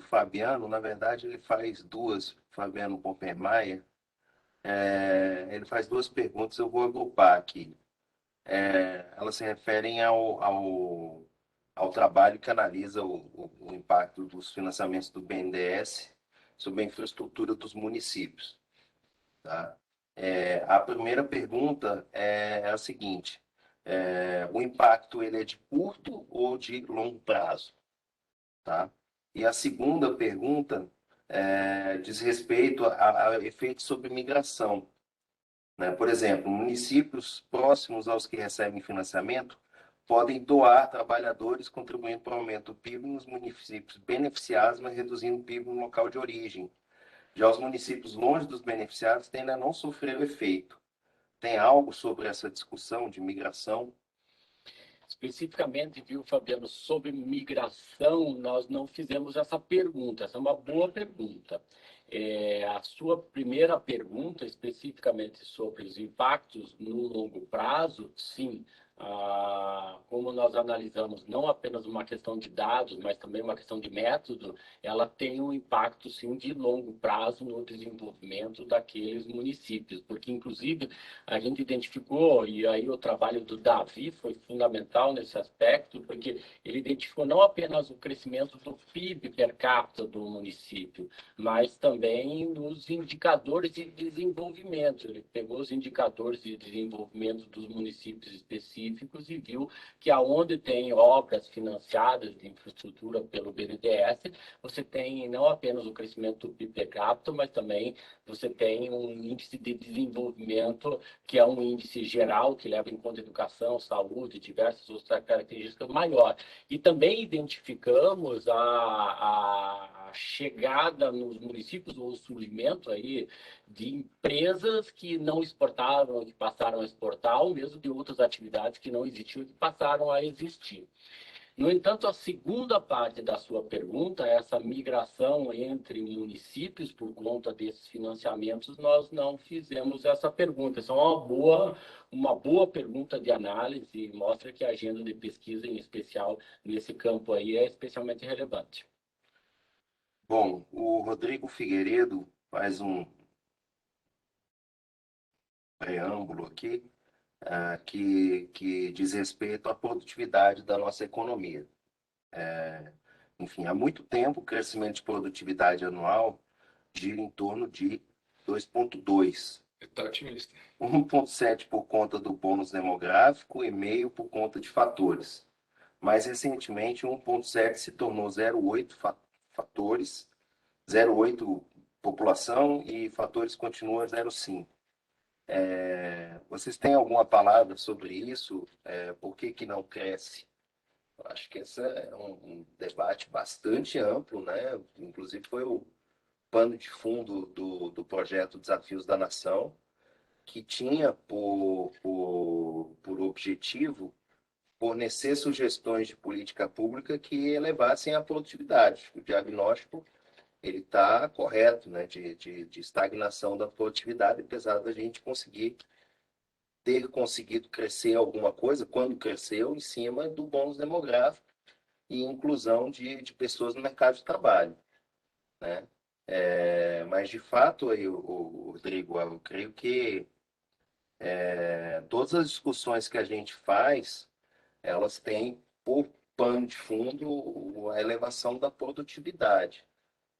A: Fabiano. Na verdade, ele faz duas, Fabiano Poppermayer. Ele faz duas perguntas, eu vou agrupar aqui. Elas se referem ao trabalho que analisa o impacto dos financiamentos do BNDES sobre a infraestrutura dos municípios. Tá? A primeira pergunta é a seguinte: o impacto ele é de curto ou de longo prazo? Tá? E a segunda pergunta diz respeito a efeitos sobre migração, né? Por exemplo, municípios próximos aos que recebem financiamento podem doar trabalhadores, contribuindo para o aumento do PIB nos municípios beneficiados, mas reduzindo o PIB no local de origem. Já os municípios longe dos beneficiados tendem a não sofrer o efeito. Tem algo sobre essa discussão de migração?
C: Especificamente, viu, Fabiano, sobre migração, nós não fizemos essa pergunta. Essa é uma boa pergunta. A sua primeira pergunta, especificamente sobre os impactos no longo prazo, sim. Como nós analisamos não apenas uma questão de dados, mas também uma questão de método, ela tem um impacto, sim, de longo prazo no desenvolvimento daqueles municípios, porque, inclusive, a gente identificou, e aí o trabalho do Davi foi fundamental nesse aspecto, porque ele identificou não apenas o crescimento do PIB per capita do município, mas também nos indicadores de desenvolvimento. Ele pegou os indicadores de desenvolvimento dos municípios específicos e viu que aonde tem obras financiadas de infraestrutura pelo BNDES, você tem não apenas o crescimento do PIB per capita, mas também você tem um índice de desenvolvimento que é um índice geral que leva em conta educação, saúde, diversas outras características maior. E também identificamos a chegada nos municípios, ou o surgimento aí de empresas que não exportavam, que passaram a exportar, ou mesmo de outras atividades que não existiam e que passaram a existir. No entanto, a segunda parte da sua pergunta, essa migração entre municípios por conta desses financiamentos, nós não fizemos essa pergunta. Essa é uma boa pergunta de análise e mostra que a agenda de pesquisa, em especial nesse campo aí, é especialmente relevante.
A: Bom, o Rodrigo Figueiredo faz um preâmbulo aqui, que diz respeito à produtividade da nossa economia. Enfim, há muito tempo o crescimento de produtividade anual gira em torno de 2,2.
D: Está otimista.
A: 1,7 por conta do bônus demográfico e meio por conta de fatores. Mais recentemente, 1,7 se tornou 0,8 fatores, 0,8 população e fatores continuam a 0,5. Vocês têm alguma palavra sobre isso? Por que que não cresce? Eu acho que esse é um debate bastante amplo, né? Inclusive foi o pano de fundo do projeto Desafios da Nação, que tinha por objetivo fornecer sugestões de política pública que elevassem a produtividade. O diagnóstico ele está correto, né, de estagnação da produtividade, apesar da gente ter conseguido crescer alguma coisa, quando cresceu, em cima do bônus demográfico e inclusão de pessoas no mercado de trabalho, né? Mas, de fato, aí, o Rodrigo, eu creio que todas as discussões que a gente faz, elas têm por pano de fundo a elevação da produtividade,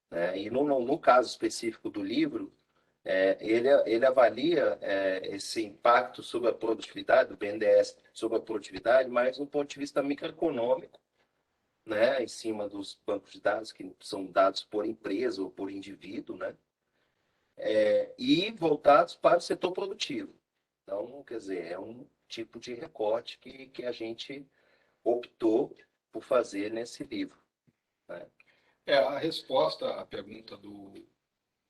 A: né? E no caso específico do livro, ele avalia esse impacto sobre a produtividade, do BNDES sobre a produtividade, mas do ponto de vista microeconômico, né, em cima dos bancos de dados, que são dados por empresa ou por indivíduo, né, e voltados para o setor produtivo. Então, quer dizer, é um tipo de recorte que a gente optou por fazer nesse livro, né?
D: A resposta à pergunta do...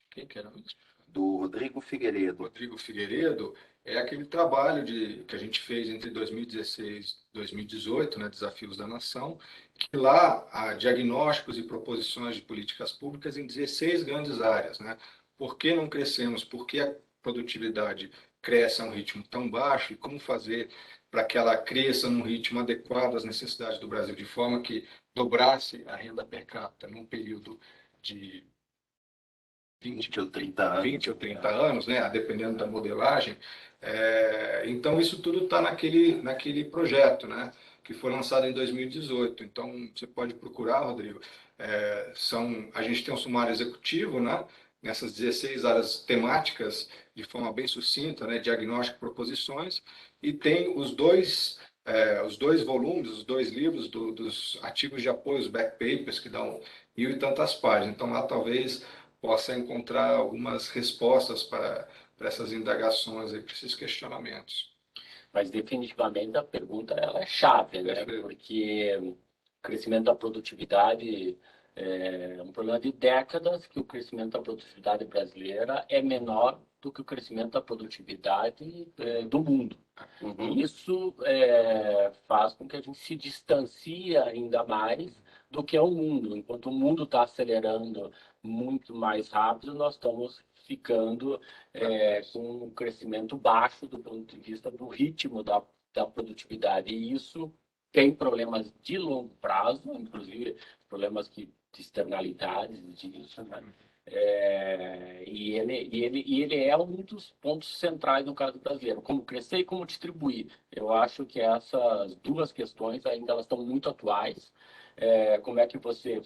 D: Quem que era mesmo?
A: Do Rodrigo Figueiredo.
D: Rodrigo Figueiredo, é aquele trabalho que a gente fez entre 2016 e 2018, né, Desafios da Nação, que lá há diagnósticos e proposições de políticas públicas em 16 grandes áreas, né? Por que não crescemos? Por que a produtividade cresce a um ritmo tão baixo? E como fazer para que ela cresça num ritmo adequado às necessidades do Brasil, de forma que dobrasse a renda per capita num período de
A: 20 ou 30 anos.
D: 20 ou 30 anos, né, dependendo da modelagem. Então, isso tudo está naquele projeto, né, que foi lançado em 2018. Então, você pode procurar, Rodrigo. A gente tem um sumário executivo, né, nessas 16 áreas temáticas, de forma bem sucinta, né, diagnóstico e proposições, e tem os dois volumes, os dois livros dos artigos de apoio, os back papers, que dão 1.000 e tantas páginas. Então, lá talvez possa encontrar algumas respostas para essas indagações, para esses questionamentos.
C: Mas definitivamente a pergunta ela é chave, né?
D: Perfeito.
C: Porque o crescimento da produtividade é um problema de décadas, que o crescimento da produtividade brasileira é menor do que o crescimento da produtividade do mundo.
A: Uhum.
C: Isso faz com que a gente se distancie ainda mais do que é o mundo. Enquanto o mundo está acelerando muito mais rápido, nós estamos ficando com um crescimento baixo do ponto de vista do ritmo da produtividade. E isso tem problemas de longo prazo, inclusive problemas de externalidades disso, né? E ele é um dos pontos centrais no caso brasileiro, como crescer e como distribuir. Eu acho que essas duas questões ainda elas estão muito atuais. Como é que você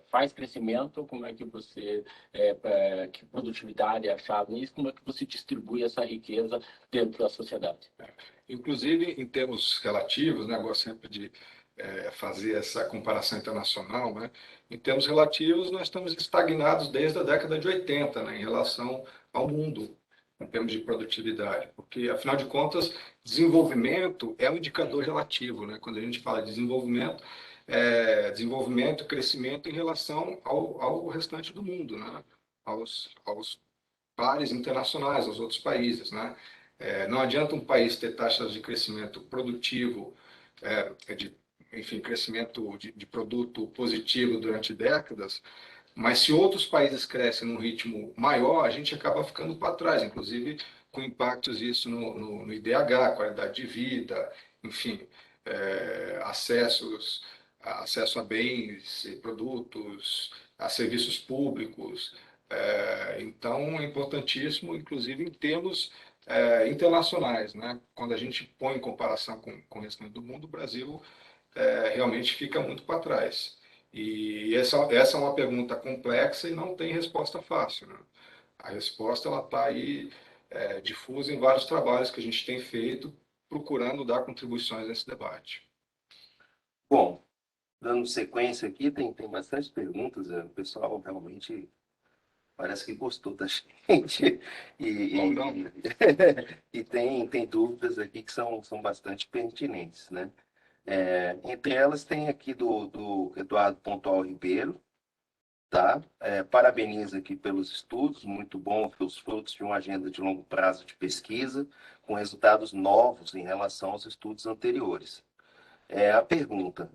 C: faz crescimento, como é que você que produtividade é a chave nisso, como é que você distribui essa riqueza dentro da sociedade.
D: Inclusive, em termos relativos, né, gosto sempre de fazer essa comparação internacional, né? Em termos relativos, nós estamos estagnados desde a década de 80, né, em relação ao mundo, em termos de produtividade, porque, afinal de contas, desenvolvimento é um indicador relativo, né? Quando a gente fala de desenvolvimento, desenvolvimento, crescimento em relação ao restante do mundo, né? Aos pares internacionais, aos outros países, né? Não adianta um país ter taxas de crescimento produtivo, enfim, crescimento de produto positivo durante décadas, mas se outros países crescem num ritmo maior, a gente acaba ficando para trás, inclusive com impactos isso no IDH, qualidade de vida, enfim, acesso a bens e produtos, a serviços públicos. Então, é importantíssimo, inclusive em termos internacionais, né? Quando a gente põe em comparação com o restante do mundo, o Brasil realmente fica muito para trás. E essa é uma pergunta complexa e não tem resposta fácil, né? A resposta ela está aí difusa em vários trabalhos que a gente tem feito, procurando dar contribuições nesse debate.
A: Bom, dando sequência aqui, tem bastante perguntas, o pessoal realmente parece que gostou da gente
D: Ou não.
A: e tem dúvidas aqui que são bastante pertinentes, né? Entre elas tem aqui do Eduardo Pontual Ribeiro, tá? Parabeniza aqui pelos estudos, muito bom, pelos frutos de uma agenda de longo prazo de pesquisa, com resultados novos em relação aos estudos anteriores. A pergunta,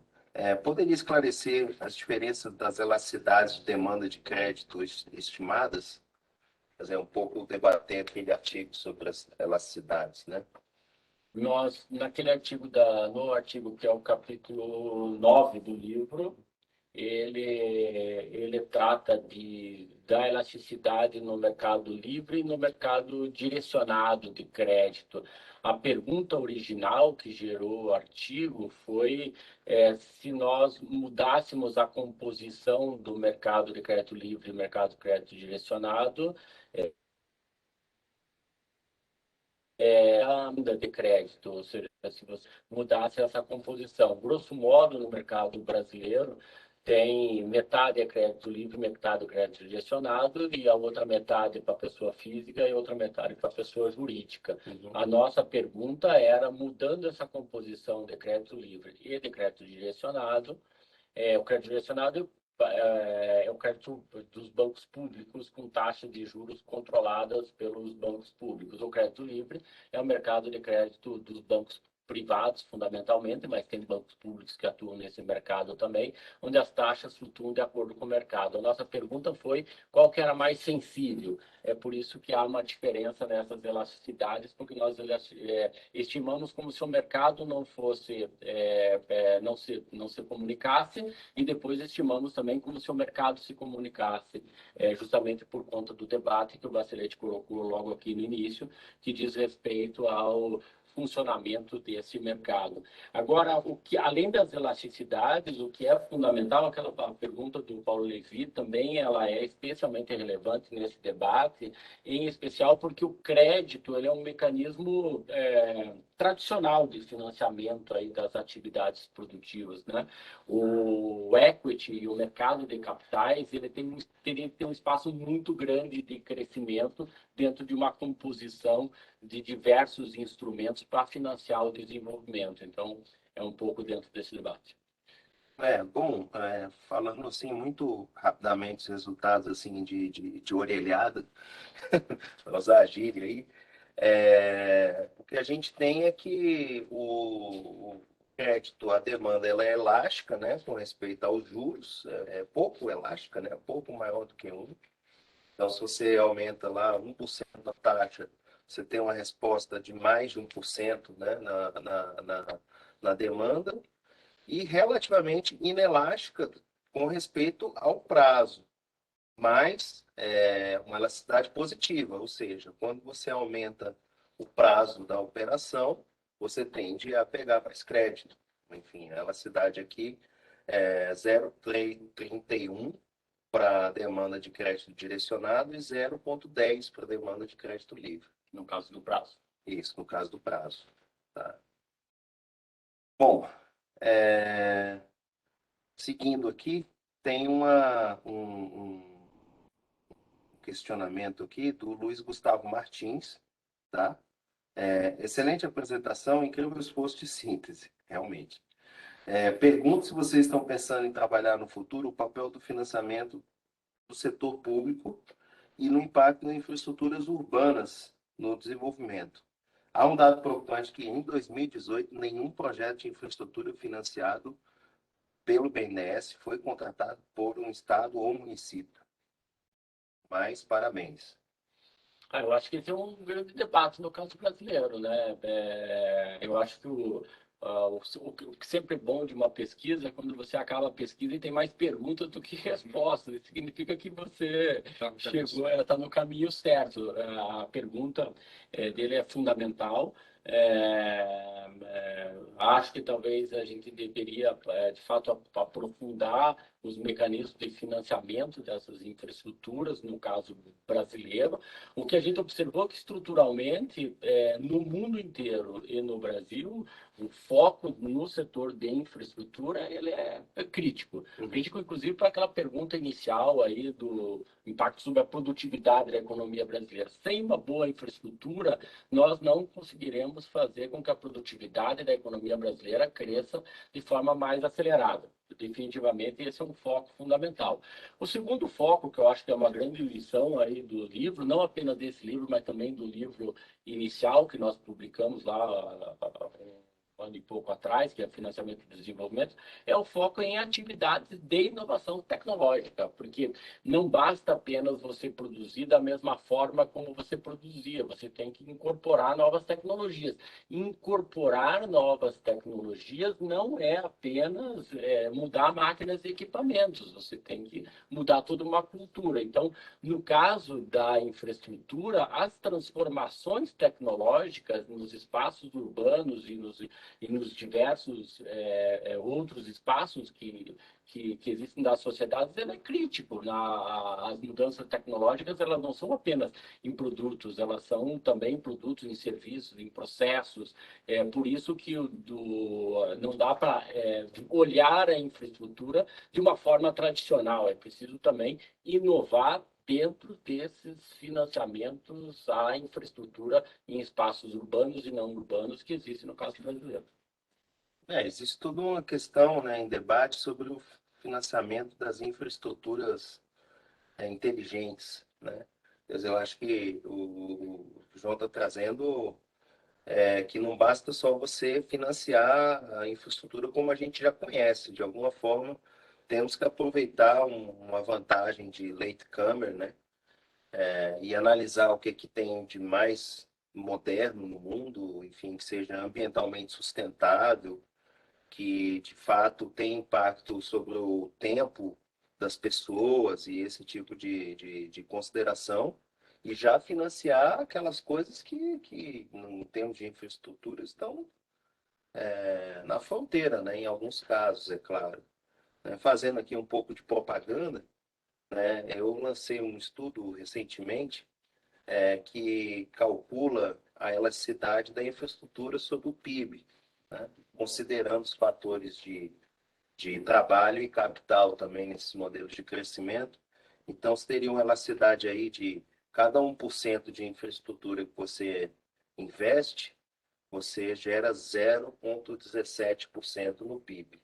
A: poderia esclarecer as diferenças das elasticidades de demanda de crédito estimadas? Quer dizer, um pouco debater aquele artigo sobre as elasticidades, né?
C: Nós, naquele artigo, no artigo que é o capítulo 9 do livro, ele trata da elasticidade no mercado livre e no mercado direcionado de crédito. A pergunta original que gerou o artigo foi se nós mudássemos a composição do mercado de crédito livre e mercado de crédito direcionado, a demanda de crédito, ou seja, se você mudasse essa composição. Grosso modo, no mercado brasileiro, tem metade é crédito livre, metade é crédito direcionado, e a outra metade para pessoa física e outra metade para pessoa jurídica. A nossa pergunta era, mudando essa composição de crédito livre e de crédito direcionado, o crédito direcionado é o crédito dos bancos públicos com taxas de juros controladas pelos bancos públicos. O crédito livre é o mercado de crédito dos bancos privados, fundamentalmente, mas tem bancos públicos que atuam nesse mercado também, onde as taxas flutuam de acordo com o mercado. A nossa pergunta foi qual que era mais sensível. É por isso que há uma diferença nessas elasticidades, porque nós estimamos como se o mercado não fosse, não se comunicasse, e depois estimamos também como se o mercado se comunicasse, justamente por conta do debate que o Bacilete colocou logo aqui no início, que diz respeito ao funcionamento desse mercado. Agora, além das elasticidades, o que é fundamental, aquela pergunta do Paulo Levi também, ela é especialmente relevante nesse debate, em especial porque o crédito ele é um mecanismo tradicional de financiamento aí das atividades produtivas, né? O equity e o mercado de capitais, teria que ter um espaço muito grande de crescimento dentro de uma composição de diversos instrumentos para financiar o desenvolvimento. Então, é um pouco dentro desse debate.
A: Bom, falando assim muito rapidamente os resultados assim de orelhada, para usar a gíria aí, o que a gente tem é que o crédito, a demanda, ela é elástica, né, com respeito aos juros, é pouco elástica, né, pouco maior do que um. Então, se você aumenta lá 1% da taxa, você tem uma resposta de mais de 1%, né, na demanda, e relativamente inelástica com respeito ao prazo, mas uma elasticidade positiva, ou seja, quando você aumenta o prazo da operação, você tende a pegar mais crédito. Enfim, a elasticidade aqui é 0,31 para demanda de crédito direcionado e 0,10 para demanda de crédito livre.
C: No caso do prazo.
A: Isso, no caso do prazo. Tá. Bom, seguindo aqui, tem um questionamento aqui do Luiz Gustavo Martins, tá? Excelente apresentação, incrível esforço de síntese, realmente. Pergunto se vocês estão pensando em trabalhar no futuro o papel do financiamento do setor público e no impacto em infraestruturas urbanas no desenvolvimento. Há um dado preocupante que em 2018 nenhum projeto de infraestrutura financiado pelo BNDES foi contratado por um estado ou município. Mas parabéns.
C: Eu acho que esse é um grande debate no caso brasileiro, né? Eu acho que o que sempre é bom de uma pesquisa é quando você acaba a pesquisa e tem mais perguntas do que respostas. Isso significa que você chegou, está no caminho certo. A pergunta dele é fundamental. Acho que talvez a gente deveria, de fato, aprofundar os mecanismos de financiamento dessas infraestruturas, no caso brasileiro. O que a gente observou que estruturalmente, no mundo inteiro e no Brasil, o foco no setor de infraestrutura ele é crítico. Crítico, inclusive, para aquela pergunta inicial aí do impacto sobre a produtividade da economia brasileira. Sem uma boa infraestrutura, nós não conseguiremos fazer com que a produtividade da economia brasileira cresça de forma mais acelerada. Definitivamente, esse é um foco fundamental. O segundo foco, que eu acho que é uma grande lição aí do livro, não apenas desse livro, mas também do livro inicial que nós publicamos lá um ano e pouco atrás, que é financiamento e desenvolvimento, é o foco em atividades de inovação tecnológica, porque não basta apenas você produzir da mesma forma como você produzia, você tem que incorporar novas tecnologias. Incorporar novas tecnologias não é apenas mudar máquinas e equipamentos, você tem que mudar toda uma cultura. Então, no caso da infraestrutura, as transformações tecnológicas nos espaços urbanos e nos diversos outros espaços que existem das sociedades, ele é crítico. As mudanças tecnológicas, elas não são apenas em produtos, elas são também em produtos, em serviços, em processos. É por isso que não dá para olhar a infraestrutura de uma forma tradicional. É preciso também inovar dentro desses financiamentos à infraestrutura em espaços urbanos e não urbanos que existem no caso brasileiro.
A: Existe toda uma questão, né, em debate sobre o financiamento das infraestruturas inteligentes, né? Quer dizer, eu acho que o João está trazendo que não basta só você financiar a infraestrutura como a gente já conhece. De alguma forma, temos que aproveitar uma vantagem de latecomer, né? E analisar o que tem de mais moderno no mundo, enfim, que seja ambientalmente sustentável, que de fato tem impacto sobre o tempo das pessoas e esse tipo de consideração, e já financiar aquelas coisas que em termos de infraestrutura, estão na fronteira, né? Em alguns casos, é claro. Fazendo aqui um pouco de propaganda, né? Eu lancei um estudo recentemente que calcula a elasticidade da infraestrutura sobre o PIB, né? Considerando os fatores de trabalho e capital também nesses modelos de crescimento. Então, você teria uma elasticidade aí de cada 1% de infraestrutura que você investe, você gera 0,17% no PIB.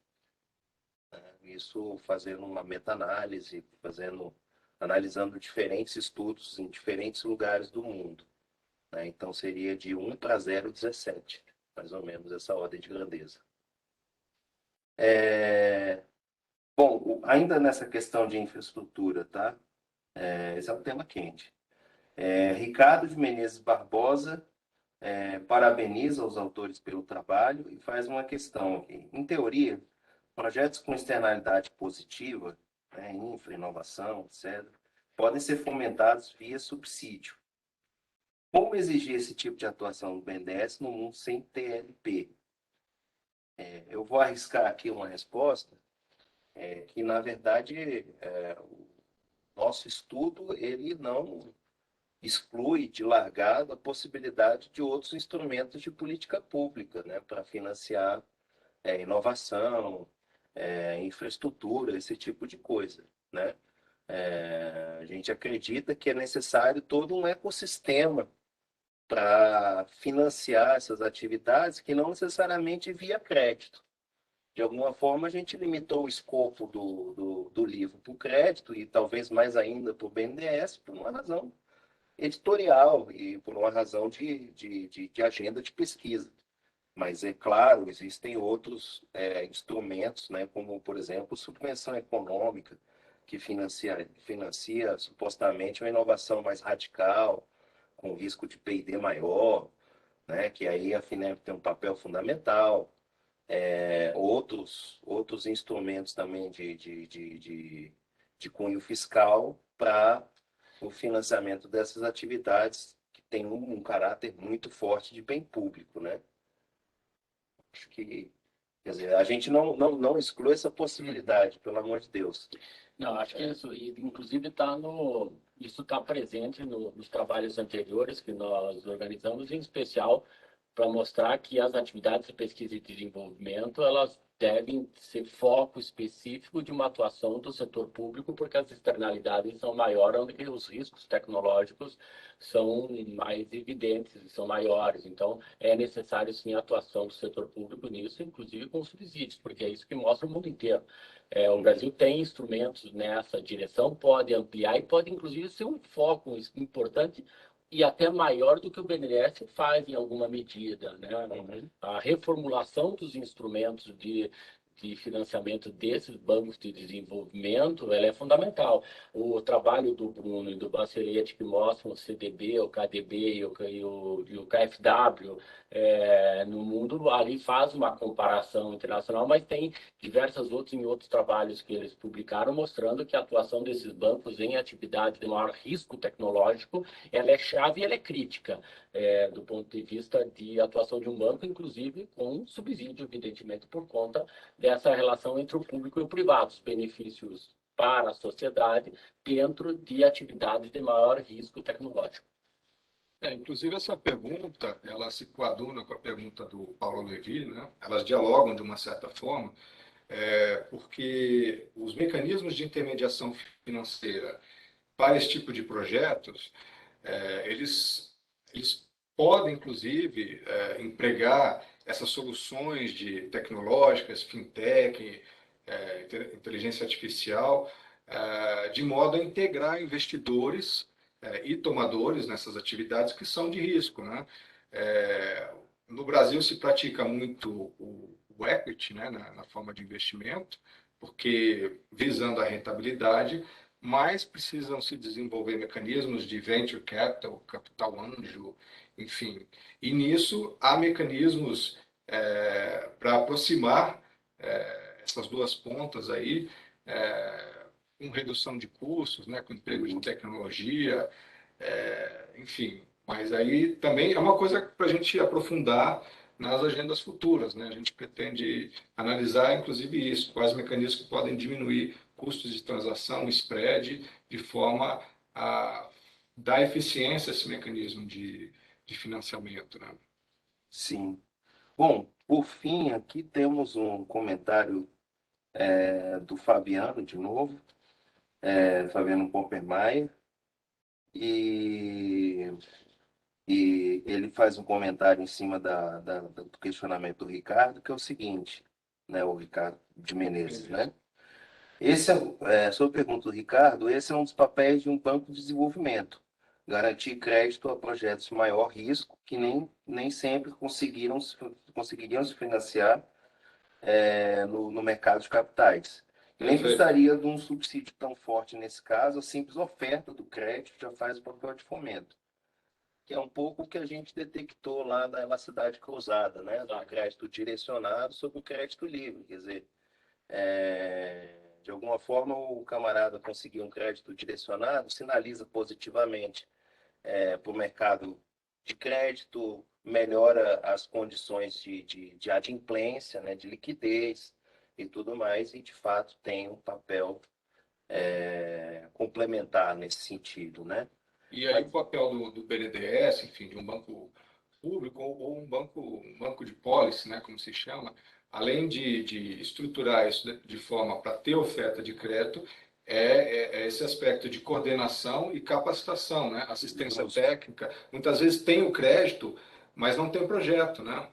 A: Isso fazendo uma meta-análise, analisando diferentes estudos em diferentes lugares do mundo. Então, seria de 1 para 0,17, mais ou menos essa ordem de grandeza. Bom, ainda nessa questão de infraestrutura, tá? Esse é um tema quente. Ricardo de Menezes Barbosa parabeniza os autores pelo trabalho e faz uma questão aqui. Em teoria, projetos com externalidade positiva, infra, inovação, etc., podem ser fomentados via subsídio. Como exigir esse tipo de atuação do BNDES no mundo sem TLP? Eu vou arriscar aqui uma resposta que, na verdade, o nosso estudo ele não exclui de largada a possibilidade de outros instrumentos de política pública, né, para financiar inovação, infraestrutura, esse tipo de coisa, né? A gente acredita que é necessário todo um ecossistema para financiar essas atividades que não necessariamente via crédito. De alguma forma, a gente limitou o escopo do livro para o crédito e talvez mais ainda para o BNDES por uma razão editorial e por uma razão de agenda de pesquisa. Mas, é claro, existem outros instrumentos, né, como, por exemplo, subvenção econômica, que financia supostamente uma inovação mais radical, com risco de P&D maior, né, que aí a FINEP tem um papel fundamental. Outros instrumentos também de cunho fiscal para o financiamento dessas atividades que tem um caráter muito forte de bem público, né? Acho que, quer dizer, a gente não exclui essa possibilidade, pelo amor de Deus.
C: Não, acho que isso, inclusive, isso está presente nos trabalhos anteriores que nós organizamos, em especial para mostrar que as atividades de pesquisa e desenvolvimento, elas devem ser foco específico de uma atuação do setor público, porque as externalidades são maiores, onde os riscos tecnológicos são mais evidentes e são maiores. Então, é necessário, sim, a atuação do setor público nisso, inclusive com subsídios, porque é isso que mostra o mundo inteiro. O Brasil tem instrumentos nessa direção, pode ampliar e pode, inclusive, ser um foco importante e até maior do que o BNDES faz em alguma medida, né? A reformulação dos instrumentos de financiamento desses bancos de desenvolvimento, ela é fundamental. O trabalho do Bruno e do Bacelet, que mostram o CDB, o KDB e o KfW no mundo, ali faz uma comparação internacional, mas tem diversos outros trabalhos que eles publicaram mostrando que a atuação desses bancos em atividade de maior risco tecnológico, ela é chave e ela é crítica do ponto de vista de atuação de um banco, inclusive com subsídio, evidentemente, por conta dessa relação entre o público e o privado, os benefícios para a sociedade dentro de atividades de maior risco tecnológico.
D: Inclusive, essa pergunta, ela se coaduna com a pergunta do Paulo Levi, né? Elas dialogam de uma certa forma, porque os mecanismos de intermediação financeira para esse tipo de projetos, eles podem, inclusive, empregar essas soluções tecnológicas, fintech, inteligência artificial, de modo a integrar investidores e tomadores nessas atividades que são de risco, né? No Brasil se pratica muito o equity, né, na forma de investimento, porque visando a rentabilidade, mas precisam se desenvolver mecanismos de venture capital, capital anjo, enfim. E nisso há mecanismos para aproximar essas duas pontas aí, com redução de custos, né, com emprego de tecnologia, enfim. Mas aí também é uma coisa para a gente aprofundar nas agendas futuras, né? A gente pretende analisar, inclusive, isso, quais mecanismos que podem diminuir custos de transação, spread, de forma a dar eficiência a esse mecanismo de financiamento, né?
A: Sim. Bom, por fim, aqui temos um comentário do Fabiano, de novo, Fabiano Poppermeier, e ele faz um comentário em cima do questionamento do Ricardo, que é o seguinte, né, o Ricardo de Menezes, né? Sobre a pergunta do Ricardo, esse é um dos papéis de um banco de desenvolvimento, garantir crédito a projetos de maior risco que nem sempre conseguiriam se financiar no mercado de capitais. Nem precisaria de um subsídio tão forte nesse caso, a simples oferta do crédito já faz o papel de fomento, que é um pouco o que a gente detectou lá na elasticidade cruzada, né? Do crédito direcionado sobre o crédito livre. Quer dizer, de alguma forma o camarada conseguir um crédito direcionado sinaliza positivamente para o mercado de crédito, melhora as condições de adimplência, né? De liquidez e tudo mais, e de fato tem um papel complementar nesse sentido, né?
D: E aí o papel do BNDES, enfim, de um banco público ou um banco de policy, né, como se chama, além de estruturar isso de forma para ter oferta de crédito, é esse aspecto de coordenação e capacitação, né, assistência técnica. Muitas vezes tem o crédito, mas não tem o projeto, né?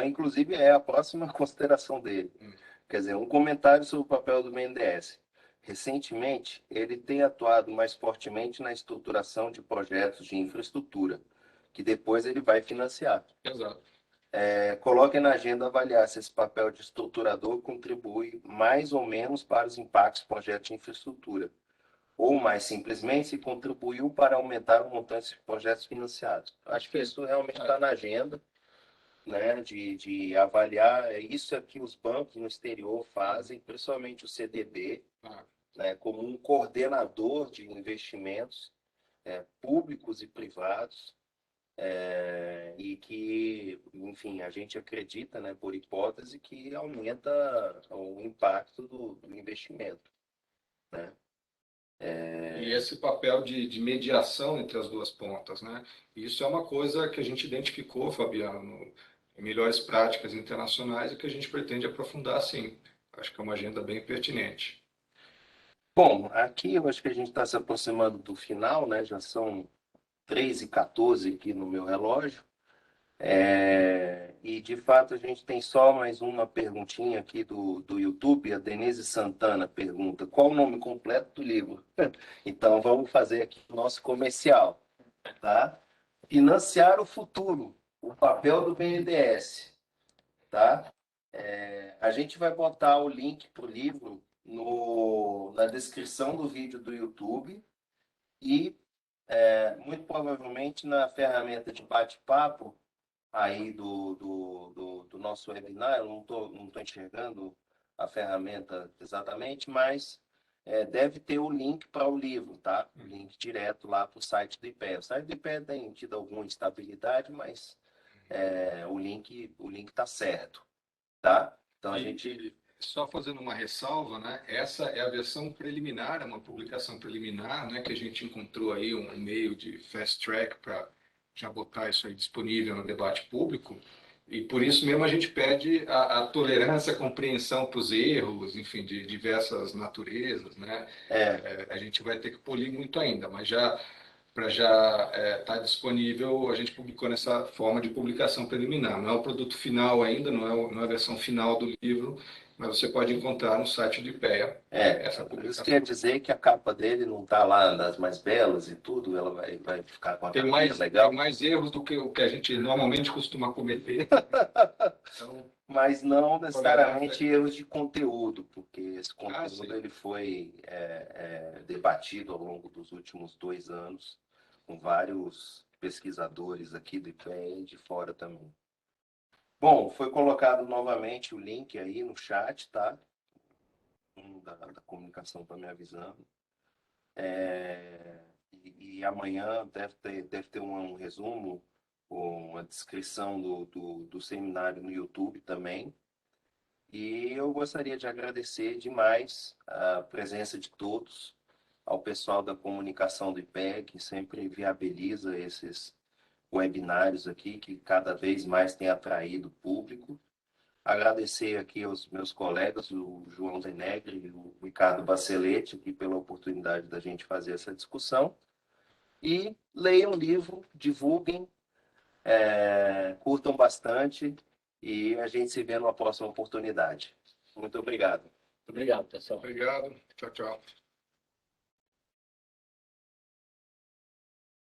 A: Inclusive é a próxima consideração dele. Quer dizer, um comentário sobre o papel do BNDES. Recentemente, ele tem atuado mais fortemente na estruturação de projetos de infraestrutura, que depois ele vai financiar.
D: Exato.
A: Coloque na agenda avaliar se esse papel de estruturador contribui mais ou menos para os impactos do projeto de infraestrutura, ou mais simplesmente se contribuiu para aumentar o montante de projetos financiados. Acho que isso realmente está na agenda, né, de avaliar. Isso é que os bancos no exterior fazem, principalmente o CDB, né, como um coordenador de investimentos públicos e privados, e que, enfim, a gente acredita, né, por hipótese, que aumenta o impacto do investimento, né?
D: E esse papel de mediação entre as duas pontas, né? Isso é uma coisa que a gente identificou, Fabiano, em melhores práticas internacionais e que a gente pretende aprofundar, sim. Acho que é uma agenda bem pertinente.
A: Bom, aqui eu acho que a gente está se aproximando do final, né? Já são 3h14 aqui no meu relógio. E de fato a gente tem só mais uma perguntinha aqui do YouTube. A Denise Santana pergunta: qual o nome completo do livro? Então vamos fazer aqui o nosso comercial, tá? Financiar o futuro, o papel do BNDES, tá? A gente vai botar o link para o livro na descrição do vídeo do YouTube e muito provavelmente na ferramenta de bate-papo aí do nosso webinar. Eu não tô enxergando a ferramenta exatamente, mas deve ter o link para o livro, tá? O link direto lá para o site do IPEA. O site do IPEA tem tido alguma instabilidade, mas o link está certo, tá? Então a gente...
D: Só fazendo uma ressalva, né? Essa é a versão preliminar, é uma publicação preliminar, né? Que a gente encontrou aí um meio de fast track para já botar isso aí disponível no debate público. E por isso mesmo a gente pede a tolerância, a compreensão para os erros, enfim, de diversas naturezas, né? A gente vai ter que polir muito ainda, mas já para já estar disponível, a gente publicou nessa forma de publicação preliminar. Não é o produto final ainda, não é a versão final do livro, mas você pode encontrar no site do IPEA essa
A: Isso
D: publicação.
A: quer dizer que a capa dele não está lá das mais belas e tudo, ela vai ficar com a capinha legal.
D: Tem mais erros do que o que a gente normalmente costuma cometer. Então,
A: Mas não necessariamente erros de conteúdo, porque esse conteúdo
D: sim.
A: ele foi debatido ao longo dos últimos 2 anos com vários pesquisadores aqui do IPEA e de fora também. Bom, foi colocado novamente o link aí no chat, tá? Da comunicação está me avisando. E amanhã deve ter um resumo, uma descrição do seminário no YouTube também. E eu gostaria de agradecer demais a presença de todos, ao pessoal da comunicação do IPEA, que sempre viabiliza esses webinários aqui, que cada vez mais tem atraído público. Agradecer aqui aos meus colegas, o João Denegre e o Ricardo Baceletti, aqui pela oportunidade da gente fazer essa discussão. E leiam o livro, divulguem, curtam bastante e a gente se vê numa próxima oportunidade. Muito obrigado.
C: Obrigado, pessoal.
D: Obrigado. Tchau, tchau.